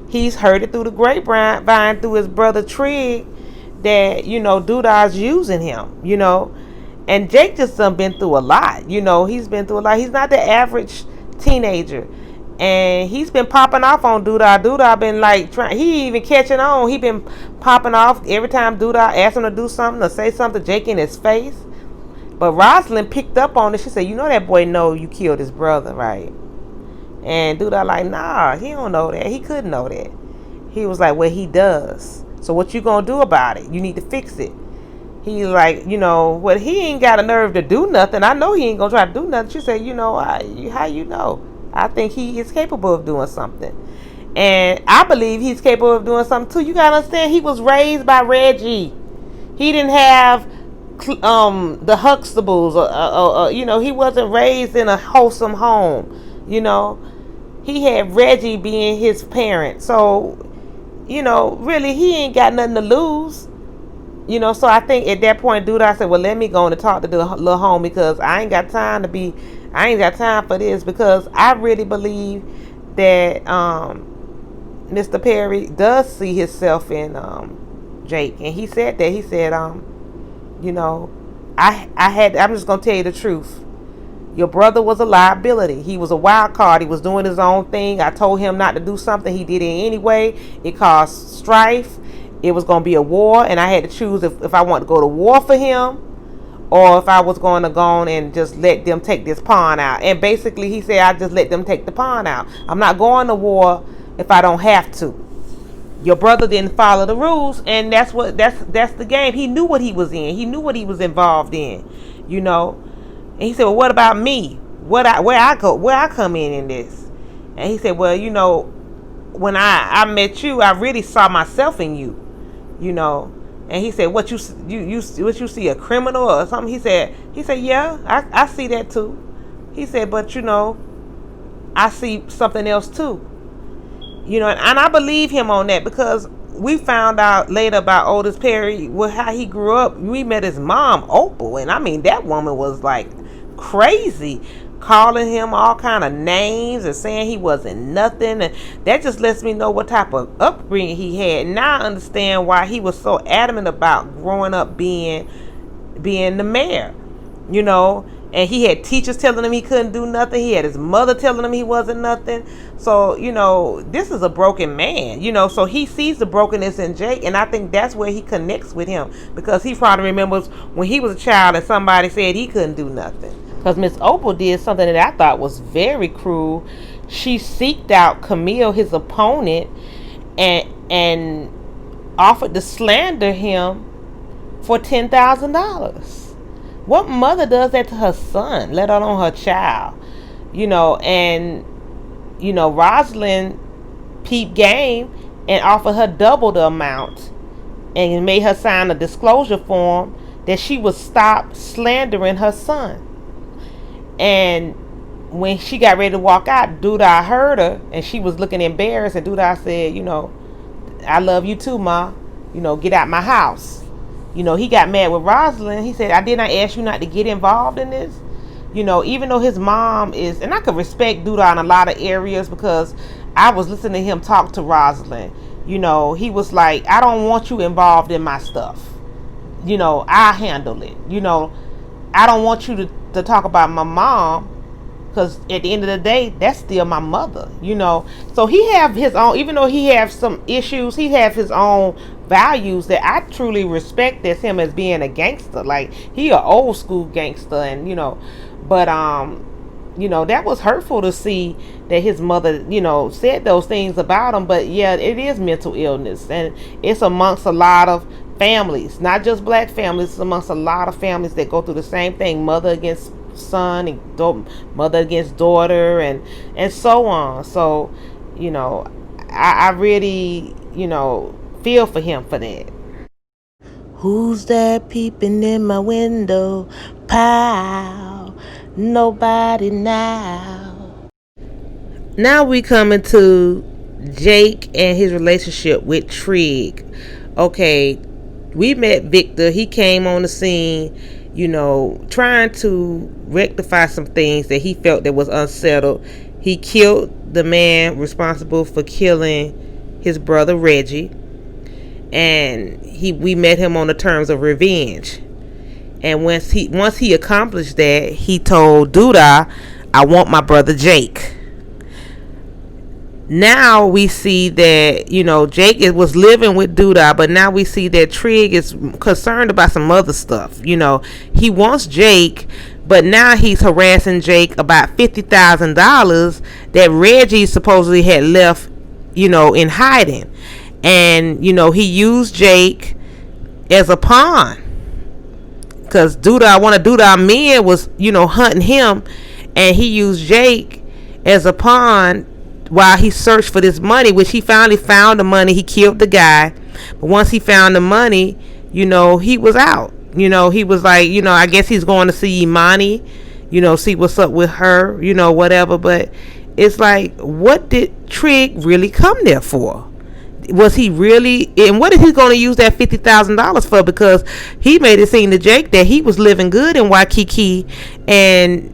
he's heard it through the grapevine through his brother Trig that, Duda's using him, And Jake just been through a lot. He's been through a lot. He's not the average teenager. And he's been popping off on Doodah. Doodah been like trying. He even catching on. He been popping off every time Doodah asks him to do something or say something, Jake in his face. But Rosalind picked up on it. She said, "You know that boy know you killed his brother, right?" And Doodah like, "Nah, he don't know that. He couldn't know that." He was like, "Well, he does. So what you gonna do about it? You need to fix it." He's like, well, he ain't got a nerve to do nothing. I know he ain't gonna try to do nothing. She said, how you know? I think he is capable of doing something. And I believe he's capable of doing something too. You gotta understand, he was raised by Reggie. He didn't have the Huxtables, he wasn't raised in a wholesome home. He had Reggie being his parent. So, really, he ain't got nothing to lose. So I think at that point, dude, I said, well, let me go and talk to the little home, because I ain't got time for this, because I really believe that Mr. Perry does see himself in Jake. And he said that. He said, I'm just going to tell you the truth. Your brother was a liability. He was a wild card. He was doing his own thing. I told him not to do something. He did it anyway. It caused strife. It was going to be a war, and I had to choose if I wanted to go to war for him, or if I was going to go on and just let them take this pawn out. And basically, he said, I just let them take the pawn out. I'm not going to war if I don't have to. Your brother didn't follow the rules, and that's the game. He knew what he was in. He knew what he was involved in, And he said, well, what about me? Where I come in this? And he said, well, when I met you, I really saw myself in you. And he said, what you see, a criminal or something? He said, yeah, I see that too. He said, but I see something else too. And I believe him on that, because we found out later about Otis Perry, how he grew up. We met his mom, Opal, and I mean, that woman was like crazy, calling him all kind of names and saying he wasn't nothing. And that just lets me know what type of upbringing he had. Now I understand why he was so adamant about growing up being the mayor, and he had teachers telling him he couldn't do nothing. He had his mother telling him he wasn't nothing. So, this is a broken man, so he sees the brokenness in Jake, and I think that's where he connects with him, because he probably remembers when he was a child and somebody said he couldn't do nothing. Because Miss Opal did something that I thought was very cruel. She seeked out Camille, his opponent, and offered to slander him for $10,000. What mother does that to her son, let alone her child? And Rosalind peeped game and offered her double the amount, and made her sign a disclosure form that she would stop slandering her son. And when she got ready to walk out, Doodah heard her, and she was looking embarrassed. And Doodah said, I love you too, Ma. Get out my house. He got mad with Rosalind. He said, I did not ask you not to get involved in this. Even though his mom is, and I could respect Doodah in a lot of areas, because I was listening to him talk to Rosalind. He was like, I don't want you involved in my stuff. I'll handle it. I don't want you to talk about my mom, because at the end of the day, that's still my mother. So he have his own, even though he have some issues, he have his own values that I truly respect as him as being a gangster. Like, he a old school gangster, and but that was hurtful to see that his mother said those things about him. But yeah, it is mental illness, and it's amongst a lot of families, not just black families. It's amongst a lot of families that go through the same thing: mother against son, and mother against daughter, and so on. So I really feel for him for that. Who's that peeping in my window? Pow, nobody now. Now we coming to Jake and his relationship with Trig. Okay, we met Victor. He came on the scene, trying to rectify some things that he felt that was unsettled. He killed the man responsible for killing his brother Reggie, and we met him on the terms of revenge. And once he accomplished that, he told Doodah, I want my brother Jake. Now we see that, Jake was living with Duda, but now we see that Trig is concerned about some other stuff. He wants Jake, but now he's harassing Jake about $50,000 that Reggie supposedly had left, in hiding. And, he used Jake as a pawn. Because one of Duda men was, hunting him, and he used Jake as a pawn while he searched for this money, which he finally found the money. He killed the guy. But once he found the money, he was out. He was like, I guess he's going to see Imani, see what's up with her, whatever. But it's like, what did Trig really come there for? Was he really, and what is he going to use that $50,000 for? Because he made it seem to Jake that he was living good in Waikiki, and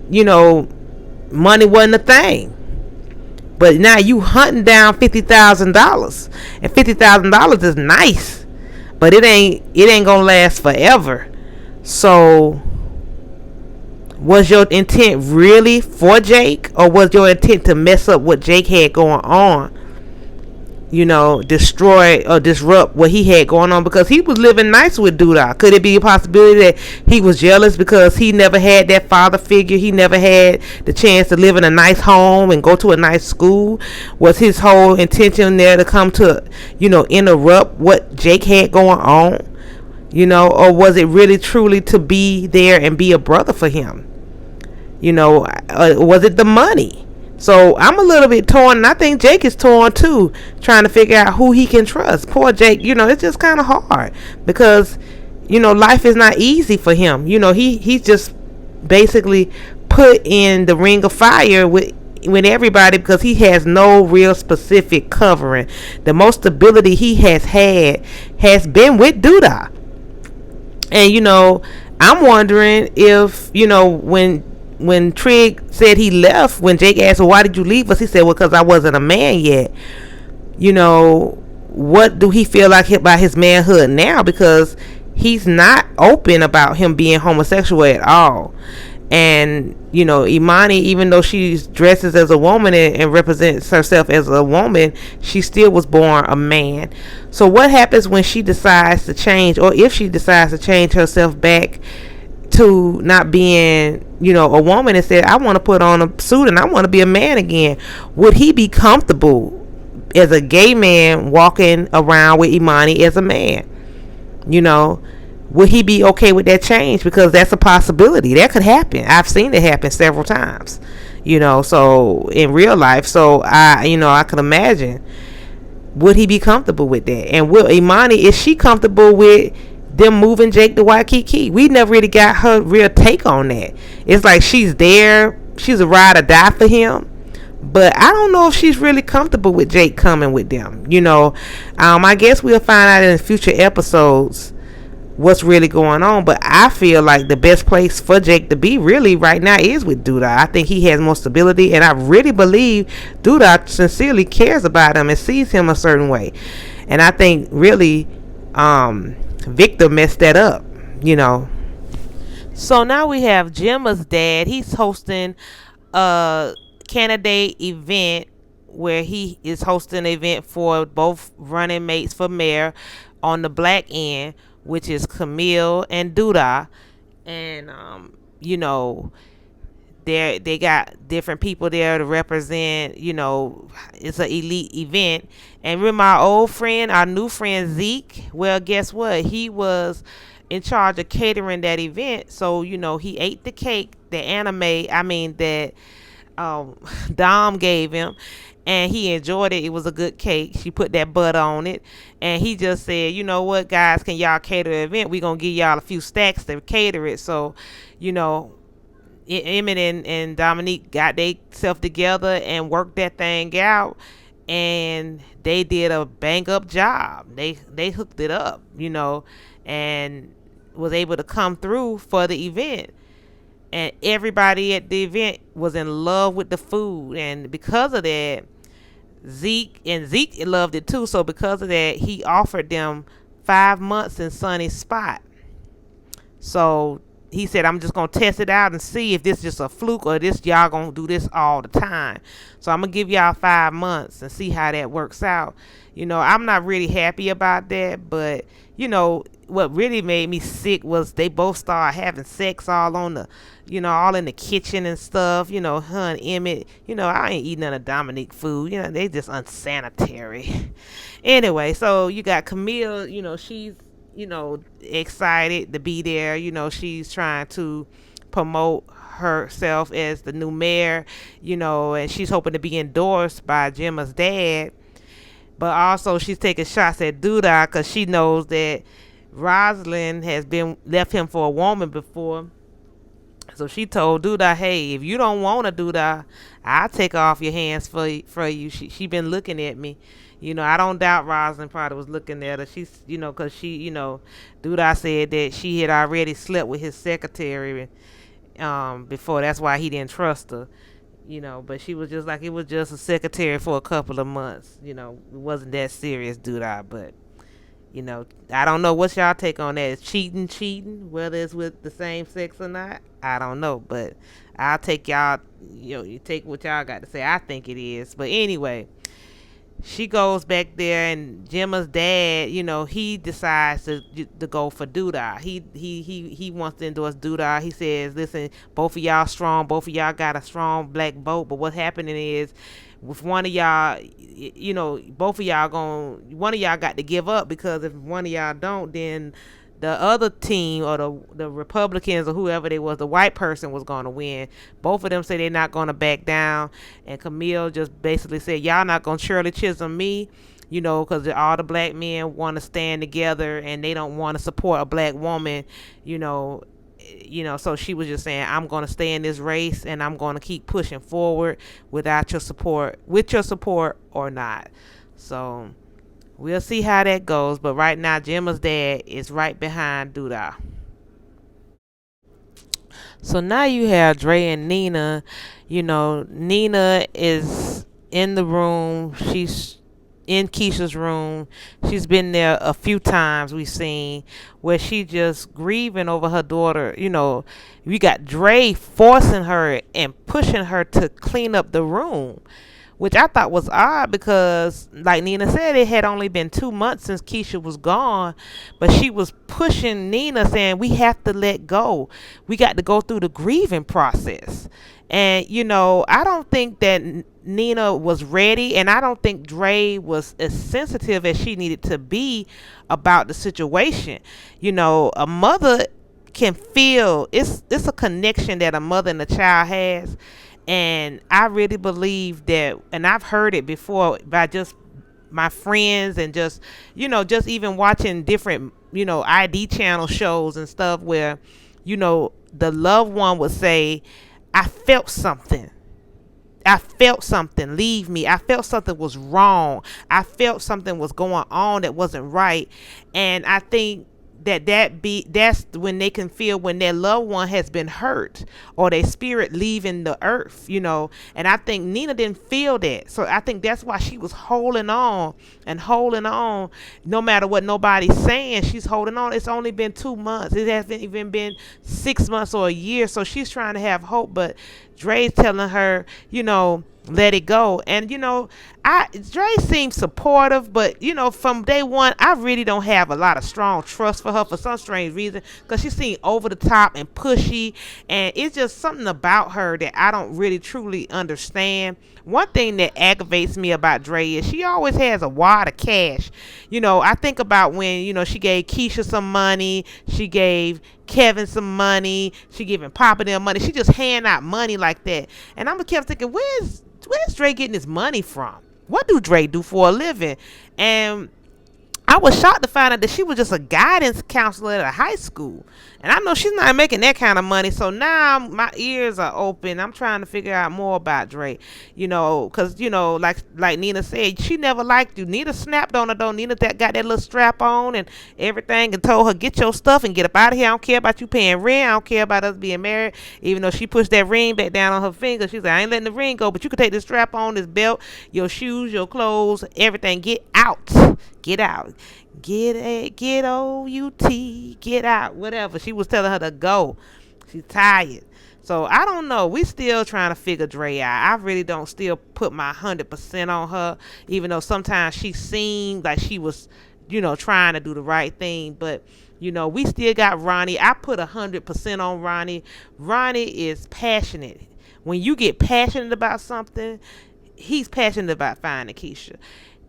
money wasn't a thing. But now you hunting down $50,000, and $50,000 is nice, but it ain't gonna last forever. So, was your intent really for Jake, or was your intent to mess up what Jake had going on? Destroy or disrupt what he had going on, because he was living nice with Duda. Could it be a possibility that he was jealous because he never had that father figure? He never had the chance to live in a nice home and go to a nice school. Was his whole intention there to come to, interrupt what Jake had going on? Or was it really truly to be there and be a brother for him? Was it the money? So I'm a little bit torn, and I think Jake is torn too, trying to figure out who he can trust. Poor Jake, it's just kind of hard, because life is not easy for him. He's just basically put in the ring of fire with everybody, because he has no real specific covering. The most stability he has had has been with Duda. And I'm wondering if when Trig said he left, when Jake asked, well, why did you leave us? He said, well, because I wasn't a man yet. What do he feel like about his manhood now? Because he's not open about him being homosexual at all. And, Imani, even though she dresses as a woman and represents herself as a woman, she still was born a man. So what happens when she decides to change, or if she decides to change herself back to not being, a woman, and said, I want to put on a suit and I want to be a man again? Would he be comfortable as a gay man walking around with Imani as a man? Would he be okay with that change? Because that's a possibility. That could happen. I've seen it happen several times, so in real life. So I could imagine. Would he be comfortable with that? And will Imani, is she comfortable with them moving Jake to Waikiki? We never really got her real take on that. It's like she's there, she's a ride or die for him, but I don't know if she's really comfortable with Jake coming with them. I guess we'll find out in future episodes what's really going on. But I feel like the best place for Jake to be really right now is with Duda. I think he has more stability, and I really believe Duda sincerely cares about him and sees him a certain way. And I think really Victor messed that up. So now we have Gemma's dad. He's hosting a candidate event where he is hosting an event for both running mates for mayor on the black end, which is Camille and Duda. And they got different people there to represent. It's an elite event. And remember our new friend Zeke? Well, guess what? He was in charge of catering that event. So he ate the cake, that Dom gave him, and he enjoyed it. It was a good cake. She put that butter on it, and he just said, you know what, guys, can y'all cater the event? We're gonna give y'all a few stacks to cater it. So Emmett and Dominique got themselves together and worked that thing out, and they did a bang up job. They hooked it up, and was able to come through for the event. And everybody at the event was in love with the food, and because of that, Zeke loved it too. So because of that, he offered them 5 months in Sunny's spot. So he said, I'm just gonna test it out and see if this is just a fluke or this y'all gonna do this all the time. So I'm gonna give y'all 5 months and see how that works out. I'm not really happy about that, but what really made me sick was they both started having sex all on the, all in the kitchen and stuff. Her and Emmett. I ain't eating none of Dominique food. They just unsanitary. Anyway, so you got Camille. She's excited to be there. She's trying to promote herself as the new mayor, and she's hoping to be endorsed by Gemma's dad. But also she's taking shots at Duda because she knows that Rosalind has been left him for a woman before. So she told Duda, hey, if you don't want to Duda, I'll take her off your hands for you. She been looking at me. I don't doubt Rosalind probably was looking at her. She's, because Duda said that she had already slept with his secretary before. That's why he didn't trust her. But she was just like, it was just a secretary for a couple of months. It wasn't that serious, Duda. But, I don't know what's y'all take on that. Is cheating, whether it's with the same sex or not? I don't know. But I'll take y'all, you take what y'all got to say. I think it is. But anyway, she goes back there, and Gemma's dad, he decides to go for Duda. He wants to endorse Duda. He says, listen, both of y'all strong, both of y'all got a strong black vote, but what's happening is, with one of y'all, both of y'all one of y'all got to give up, because if one of y'all don't, then the other team, or the Republicans, or whoever they was, the white person was going to win. Both of them say they're not going to back down, and Camille just basically said, y'all not going to Shirley Chisholm me, because all the black men want to stand together and they don't want to support a black woman, so she was just saying, I'm going to stay in this race and I'm going to keep pushing forward with your support or not. So we'll see how that goes. But right now, Gemma's dad is right behind Duda. So now you have Dre and Nina. Nina is in the room. She's in Keisha's room. She's been there a few times, we've seen, where she just grieving over her daughter. We got Dre forcing her and pushing her to clean up the room, which I thought was odd, because like Nina said, it had only been 2 months since Keisha was gone, but she was pushing Nina, saying, we have to let go. We got to go through the grieving process. And, I don't think that Nina was ready, and I don't think Dre was as sensitive as she needed to be about the situation. A mother can feel, it's a connection that a mother and a child has. And I really believe that, and I've heard it before by just my friends, and just even watching different ID channel shows and stuff, where the loved one would say, I felt something. Leave me. I felt something was wrong. I felt something was going on that wasn't right. And I think that's when they can feel when their loved one has been hurt, or their spirit leaving the earth, and I think Nina didn't feel that. So I think that's why she was holding on, no matter what nobody's saying. She's holding on. It's only been 2 months. It hasn't even been 6 months or a year. So she's trying to have hope, but Dre's telling her, let it go. And Dre seems supportive, but from day one, I really don't have a lot of strong trust for her, for some strange reason, because she seemed over the top and pushy, and it's just something about her that I don't really truly understand. One thing that aggravates me about Dre is she always has a wad of cash. I think about when she gave Keisha some money, she gave Kevin some money, she giving Papa them money. She just hand out money like that, and I'm kept thinking, where's Dre getting his money from? What do Dre do for a living? And I was shocked to find out that she was just a guidance counselor at a high school. And I know she's not making that kind of money. So now my ears are open. I'm trying to figure out more about Dre. Because, like Nina said, she never liked you. Nina snapped on her, though. Nina got that little strap on and everything, and told her, get your stuff and get up out of here. I don't care about you paying rent. I don't care about us being married. Even though she pushed that ring back down on her finger. She said, I ain't letting the ring go, but you can take this strap on, this belt, your shoes, your clothes, everything. Get out. Get out. Get out, whatever. She was telling her to go. She's tired. So I don't know. We still trying to figure Dre out. I really don't still put my 100% on her, even though sometimes she seemed like she was, trying to do the right thing. But we still got Ronnie. I put 100% on Ronnie. Ronnie is passionate. When you get passionate about something, he's passionate about finding Keisha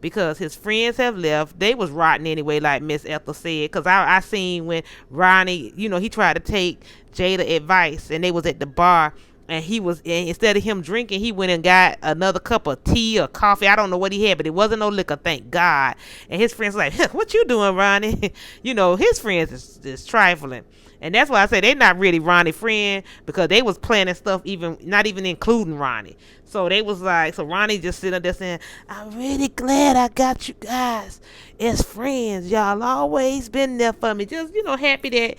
because his friends have left. They was rotten anyway, like Miss Ethel said. Because I seen when Ronnie, he tried to take Jada advice, and they was at the bar, and and instead of him drinking, he went and got another cup of tea or coffee. I don't know what he had, but it wasn't no liquor, thank God. And his friends like, what you doing, Ronnie? His friends is trifling. And that's why I say they not really Ronnie friend, because they was planning stuff even not even including Ronnie. So they was like, so Ronnie just sitting there saying, I'm really glad I got you guys as friends. Y'all always been there for me. Just, happy that,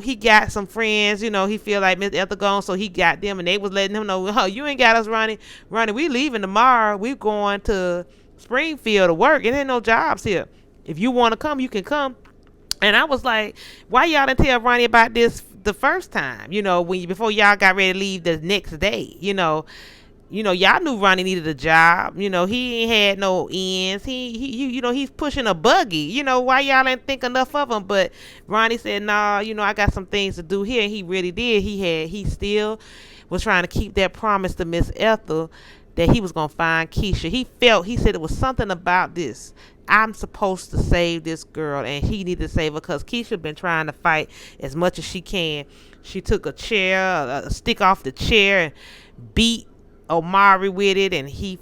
he got some friends. He feel like Miss Ethel gone, so he got them, and they was letting him know, oh, you ain't got us, Ronnie. Ronnie, we leaving tomorrow. We going to Springfield to work. It ain't no jobs here. If you want to come, you can come. And I was like, why y'all didn't tell Ronnie about this the first time? Before y'all got ready to leave the next day. Y'all knew Ronnie needed a job. He ain't had no ends. He's pushing a buggy. Why y'all ain't think enough of him? But Ronnie said, nah, I got some things to do here. And he really did. He still was trying to keep that promise to Miss Ethel that he was going to find Keisha. He said it was something about this. I'm supposed to save this girl, and he needed to save her because Keisha been trying to fight as much as she can. She took a chair, a stick off the chair, and beat Omari with it, and he,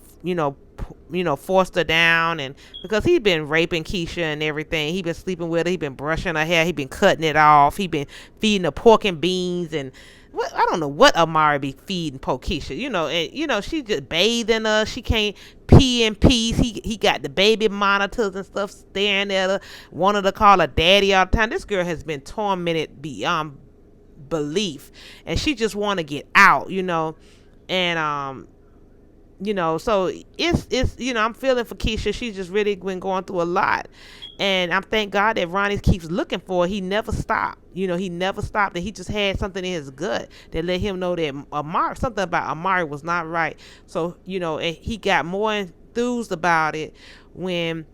forced her down, and because he been raping Keisha and everything. He been sleeping with her. He been brushing her hair. He been cutting it off. He been feeding her pork and beans, and I don't know what Amari be feeding poor Keisha, and she just bathing her. She can't pee in peace. He got the baby monitors and stuff staring at her, wanted to call her daddy all the time. This girl has been tormented beyond belief, and she just want to get out, and so it's I'm feeling for Keisha. She's just really been going through a lot. And I'm thank God that Ronnie keeps looking for her. He never stopped. He never stopped. And he just had something in his gut that let him know that something about Amari was not right. So, and he got more enthused about it when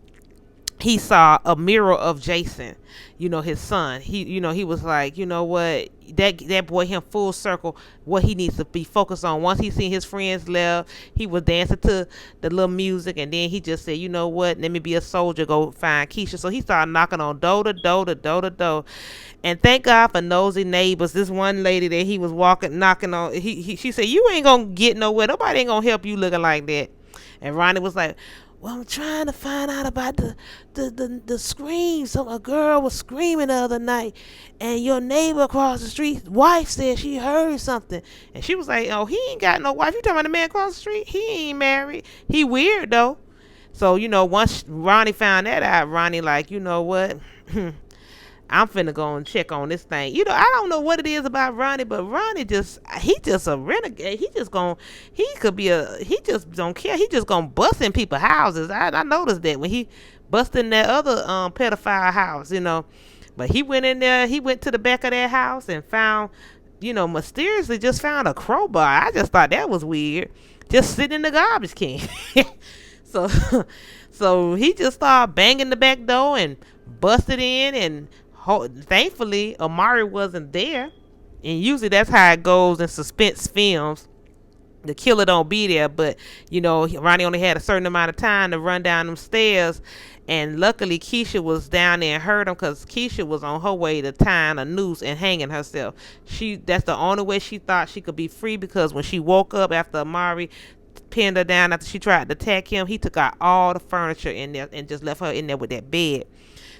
he saw a mirror of Jason, his son. He was like, what, that boy, him full circle, what he needs to be focused on. Once he seen his friends left, he was dancing to the little music, and then he just said, what, let me be a soldier, go find Keisha. So he started knocking on door to door to door to door. And thank God for nosy neighbors. This one lady that he was knocking on, she said, you ain't gonna get nowhere. Nobody ain't gonna help you looking like that. And Ronnie was like, well, I'm trying to find out about the screams. A girl was screaming the other night, and your neighbor across the street, wife, said she heard something. And she was like, oh, he ain't got no wife. You talking about the man across the street? He ain't married. He weird, though. So, once Ronnie found that out, Ronnie like, what? I'm finna go and check on this thing. I don't know what it is about Ronnie, but Ronnie he just a renegade. He just don't care. He just gonna bust in people's houses. I noticed that when he busted in that other pedophile house, But he went in there, he went to the back of that house and found, mysteriously just found a crowbar. I just thought that was weird. Just sitting in the garbage can. So so he just started banging the back door and busted in, and thankfully Amari wasn't there. And usually that's how it goes in suspense films. The killer don't be there, but Ronnie only had a certain amount of time to run down them stairs, and luckily Keisha was down there and heard him, because Keisha was on her way to tying a noose and hanging herself. That's the only way she thought she could be free, because when she woke up after Amari pinned her down after she tried to attack him, he took out all the furniture in there and just left her in there with that bed.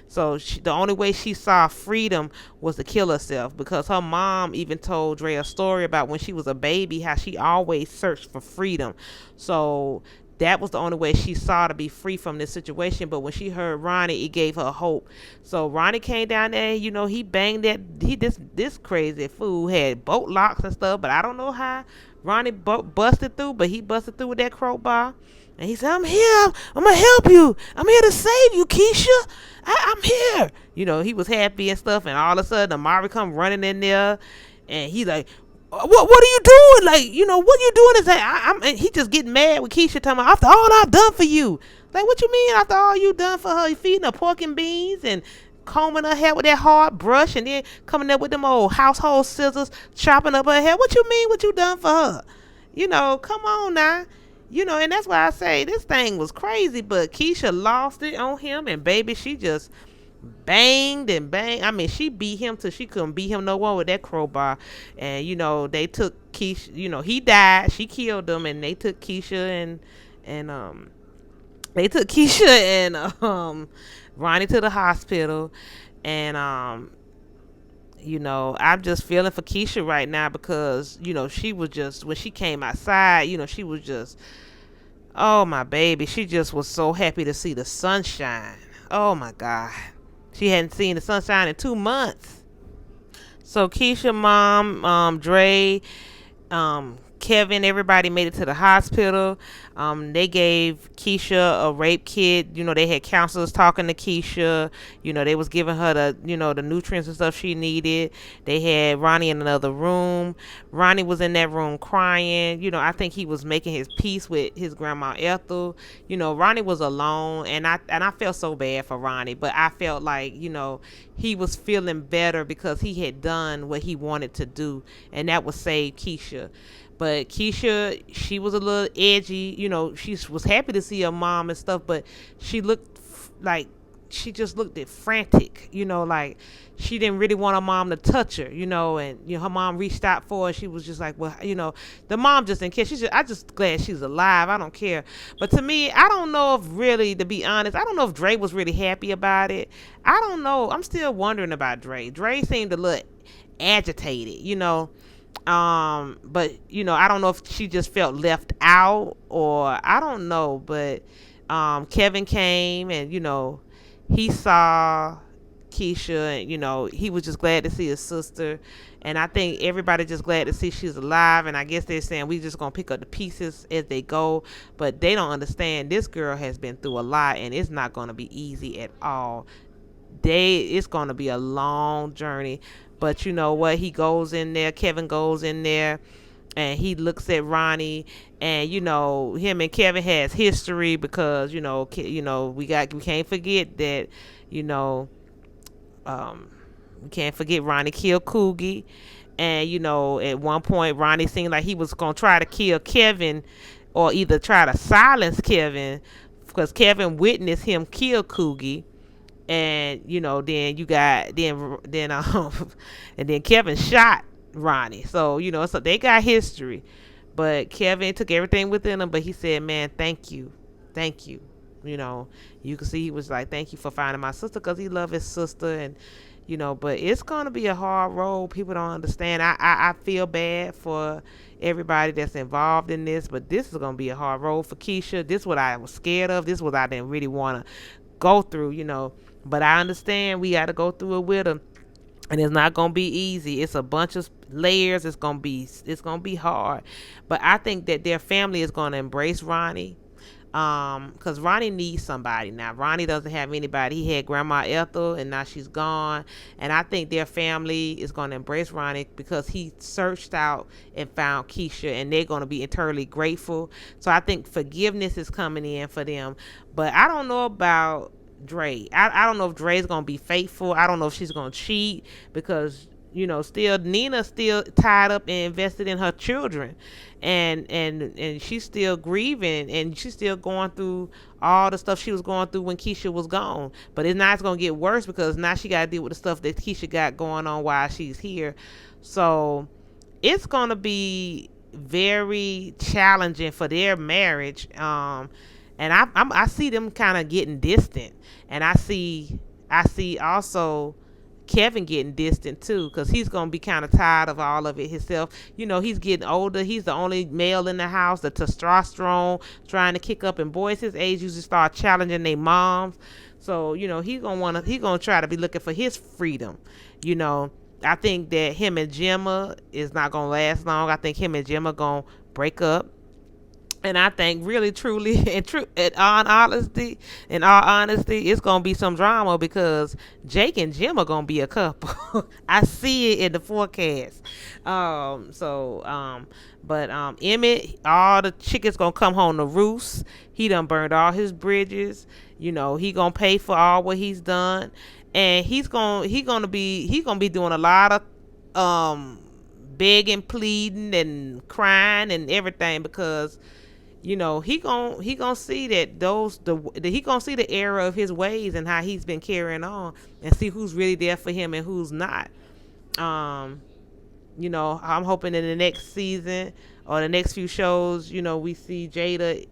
So the only way she saw freedom was to kill herself, because her mom even told Dre a story about when she was a baby, how she always searched for freedom. So that was the only way she saw to be free from this situation. But when she heard Ronnie, it gave her hope. So Ronnie came down there, he banged that. This crazy fool had bolt locks and stuff, but I don't know how Ronnie busted through, but he busted through with that crowbar. And he said, I'm here. I'm going to help you. I'm here to save you, Keisha. I'm here. He was happy and stuff. And all of a sudden, Amari come running in there. And he like, what are you doing? Like, what are you doing? Is that and he just getting mad with Keisha talking about, after all I've done for you. Like, what you mean after all you done for her? You feeding her pork and beans and combing her hair with that hard brush and then coming up with them old household scissors, chopping up her hair. What you mean what you done for her? Come on now. And that's why I say this thing was crazy, but Keisha lost it on him, and baby, she just banged and banged. I mean, she beat him till she couldn't beat him no more with that crowbar. And they took Keisha. He died. She killed him, and they took Keisha and they took Keisha and Ronnie to the hospital. And I'm just feeling for Keisha right now because she was just, when she came outside, she was just, oh my baby, she just was so happy to see the sunshine. Oh my God. She hadn't seen the sunshine in 2 months. So Keisha mom, Dre, Kevin, everybody made it to the hospital. They gave Keisha a rape kit. They had counselors talking to Keisha. They was giving her the nutrients and stuff she needed. They had Ronnie in another room. Ronnie was in that room crying. I think he was making his peace with his grandma Ethel. Ronnie was alone, and I felt so bad for Ronnie, but I felt like, he was feeling better because he had done what he wanted to do, and that was save Keisha. But Keisha, she was a little edgy. She was happy to see her mom and stuff, but she looked like she just looked frantic. Like she didn't really want her mom to touch her. And her mom reached out for her. She was just like, well, the mom just didn't care. I just glad she's alive. I don't care. But to me, I don't know if really, to be honest, I don't know if Dre was really happy about it. I don't know. I'm still wondering about Dre. Dre seemed a little agitated. But I don't know if she just felt left out, or I don't know, but Kevin came and he saw Keisha, and he was just glad to see his sister, and I think everybody just glad to see she's alive. And I guess they're saying we just gonna pick up the pieces as they go, but they don't understand this girl has been through a lot, and it's not gonna be easy at all. It's gonna be a long journey. But you know what? Kevin goes in there, and he looks at Ronnie, and him and Kevin has history because we can't forget that we can't forget Ronnie killed Coogie, and at one point Ronnie seemed like he was gonna try to kill Kevin, or either try to silence Kevin, because Kevin witnessed him kill Coogie. And then you got and then Kevin shot Ronnie. So so they got history, but Kevin took everything within him. But he said, "Man, thank you. You can see he was like, thank you for finding my sister, because he loved his sister." And but it's gonna be a hard road. People don't understand. I feel bad for everybody that's involved in this, but this is gonna be a hard road for Keisha. This is what I was scared of. This is what I didn't really want to go through. But I understand we got to go through it with them, and it's not gonna be easy. It's a bunch of layers. It's gonna be hard. But I think that their family is gonna embrace Ronnie, because Ronnie needs somebody now. Ronnie doesn't have anybody. He had Grandma Ethel, and now she's gone. And I think their family is gonna embrace Ronnie because he searched out and found Keisha, and they're gonna be eternally grateful. So I think forgiveness is coming in for them. But I don't know about Dre. I don't know if Dre's gonna be faithful. I don't know if she's gonna cheat, because still Nina's still tied up and invested in her children, and she's still grieving, and she's still going through all the stuff she was going through when Keisha was gone. But it's not gonna get worse, because now she got to deal with the stuff that Keisha got going on while she's here. So it's gonna be very challenging for their marriage. And I see them kind of getting distant, and I see also Kevin getting distant too, because he's gonna be kind of tired of all of it himself. He's getting older. He's the only male in the house. The testosterone trying to kick up, and boys his age usually start challenging their moms. So he's gonna try to be looking for his freedom. I think that him and Gemma is not gonna last long. I think him and Gemma gonna break up. And I think really, truly, and true, in all honesty, it's gonna be some drama because Jake and Jim are gonna be a couple. I see it in the forecast. But Emmett, all the chickens gonna come home to roost. He done burned all his bridges. You know, he gonna pay for all what he's done, and he gonna be doing a lot of begging, pleading, and crying and everything because he gonna see that he gonna see the error of his ways and how he's been carrying on and see who's really there for him and who's not. Um, I'm hoping in the next season or the next few shows, we see Jada,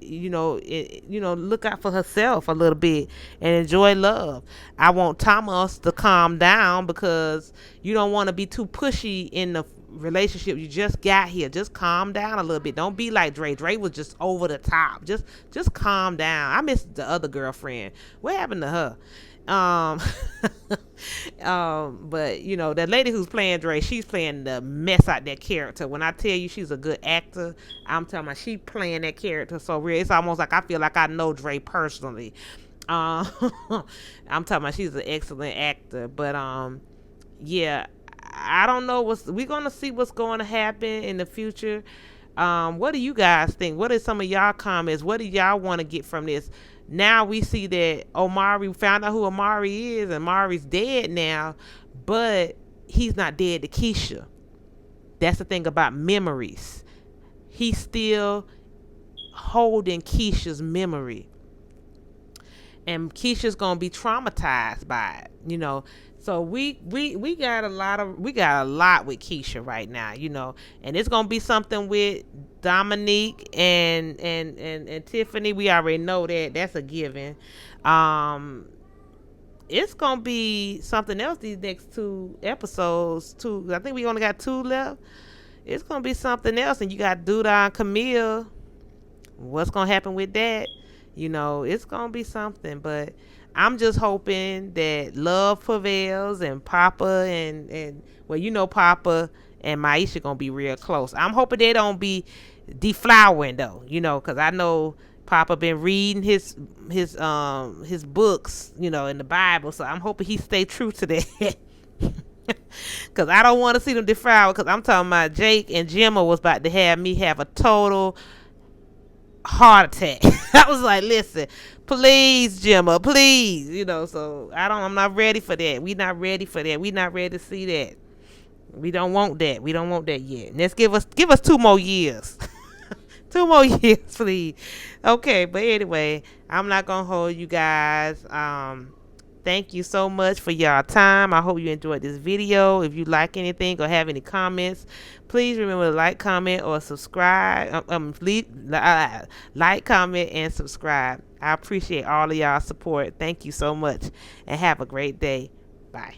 look out for herself a little bit and enjoy love. I want Thomas to calm down because you don't want to be too pushy in the relationship you just got here. Just calm down a little bit. Don't be like Dre. Dre was just over the top. Just calm down. I miss the other girlfriend. What happened to her? Um, but that lady who's playing Dre, she's playing the mess out that character. When I tell you she's a good actor, I'm talking about she playing that character so real. It's almost like I feel like I know Dre personally. Um, I'm talking about she's an excellent actor, but yeah, I don't know we're gonna see what's going to happen in the future. What do you guys think? What are some of y'all comments? What do y'all want to get from this? Now we see that Omari, we found out who Omari is, and Omari's dead now, but he's not dead to Keisha. That's the thing about memories. He's still holding Keisha's memory. And Keisha's gonna be traumatized by it. So we got a lot with Keisha right now, and it's gonna be something with Dominique and Tiffany. We already know that's a given. It's gonna be something else these next two episodes. I think we only got two left. It's gonna be something else, and you got Duda and Camille. What's gonna happen with that? It's gonna be something, but I'm just hoping that love prevails and Papa and Papa and Maisha gonna be real close. I'm hoping they don't be deflowering though, because I know Papa been reading his books, in the Bible, so I'm hoping he stay true to that. Cause I don't want to see them deflower. Cause I'm talking about Jake and Gemma was about to have me have a total heart attack. I was like, listen, please, Gemma, please, so I'm not ready for that. We not ready for that. We not ready to see that. We don't want that. We don't want that yet. Let's give us 2 more years. 2 more years, please. Okay, but anyway, I'm not gonna hold you guys. Thank you so much for your time. I hope you enjoyed this video. If you like anything or have any comments, please remember to like, comment, or subscribe. Like, comment, and subscribe. I appreciate all of y'all support. Thank you so much, and have a great day. Bye.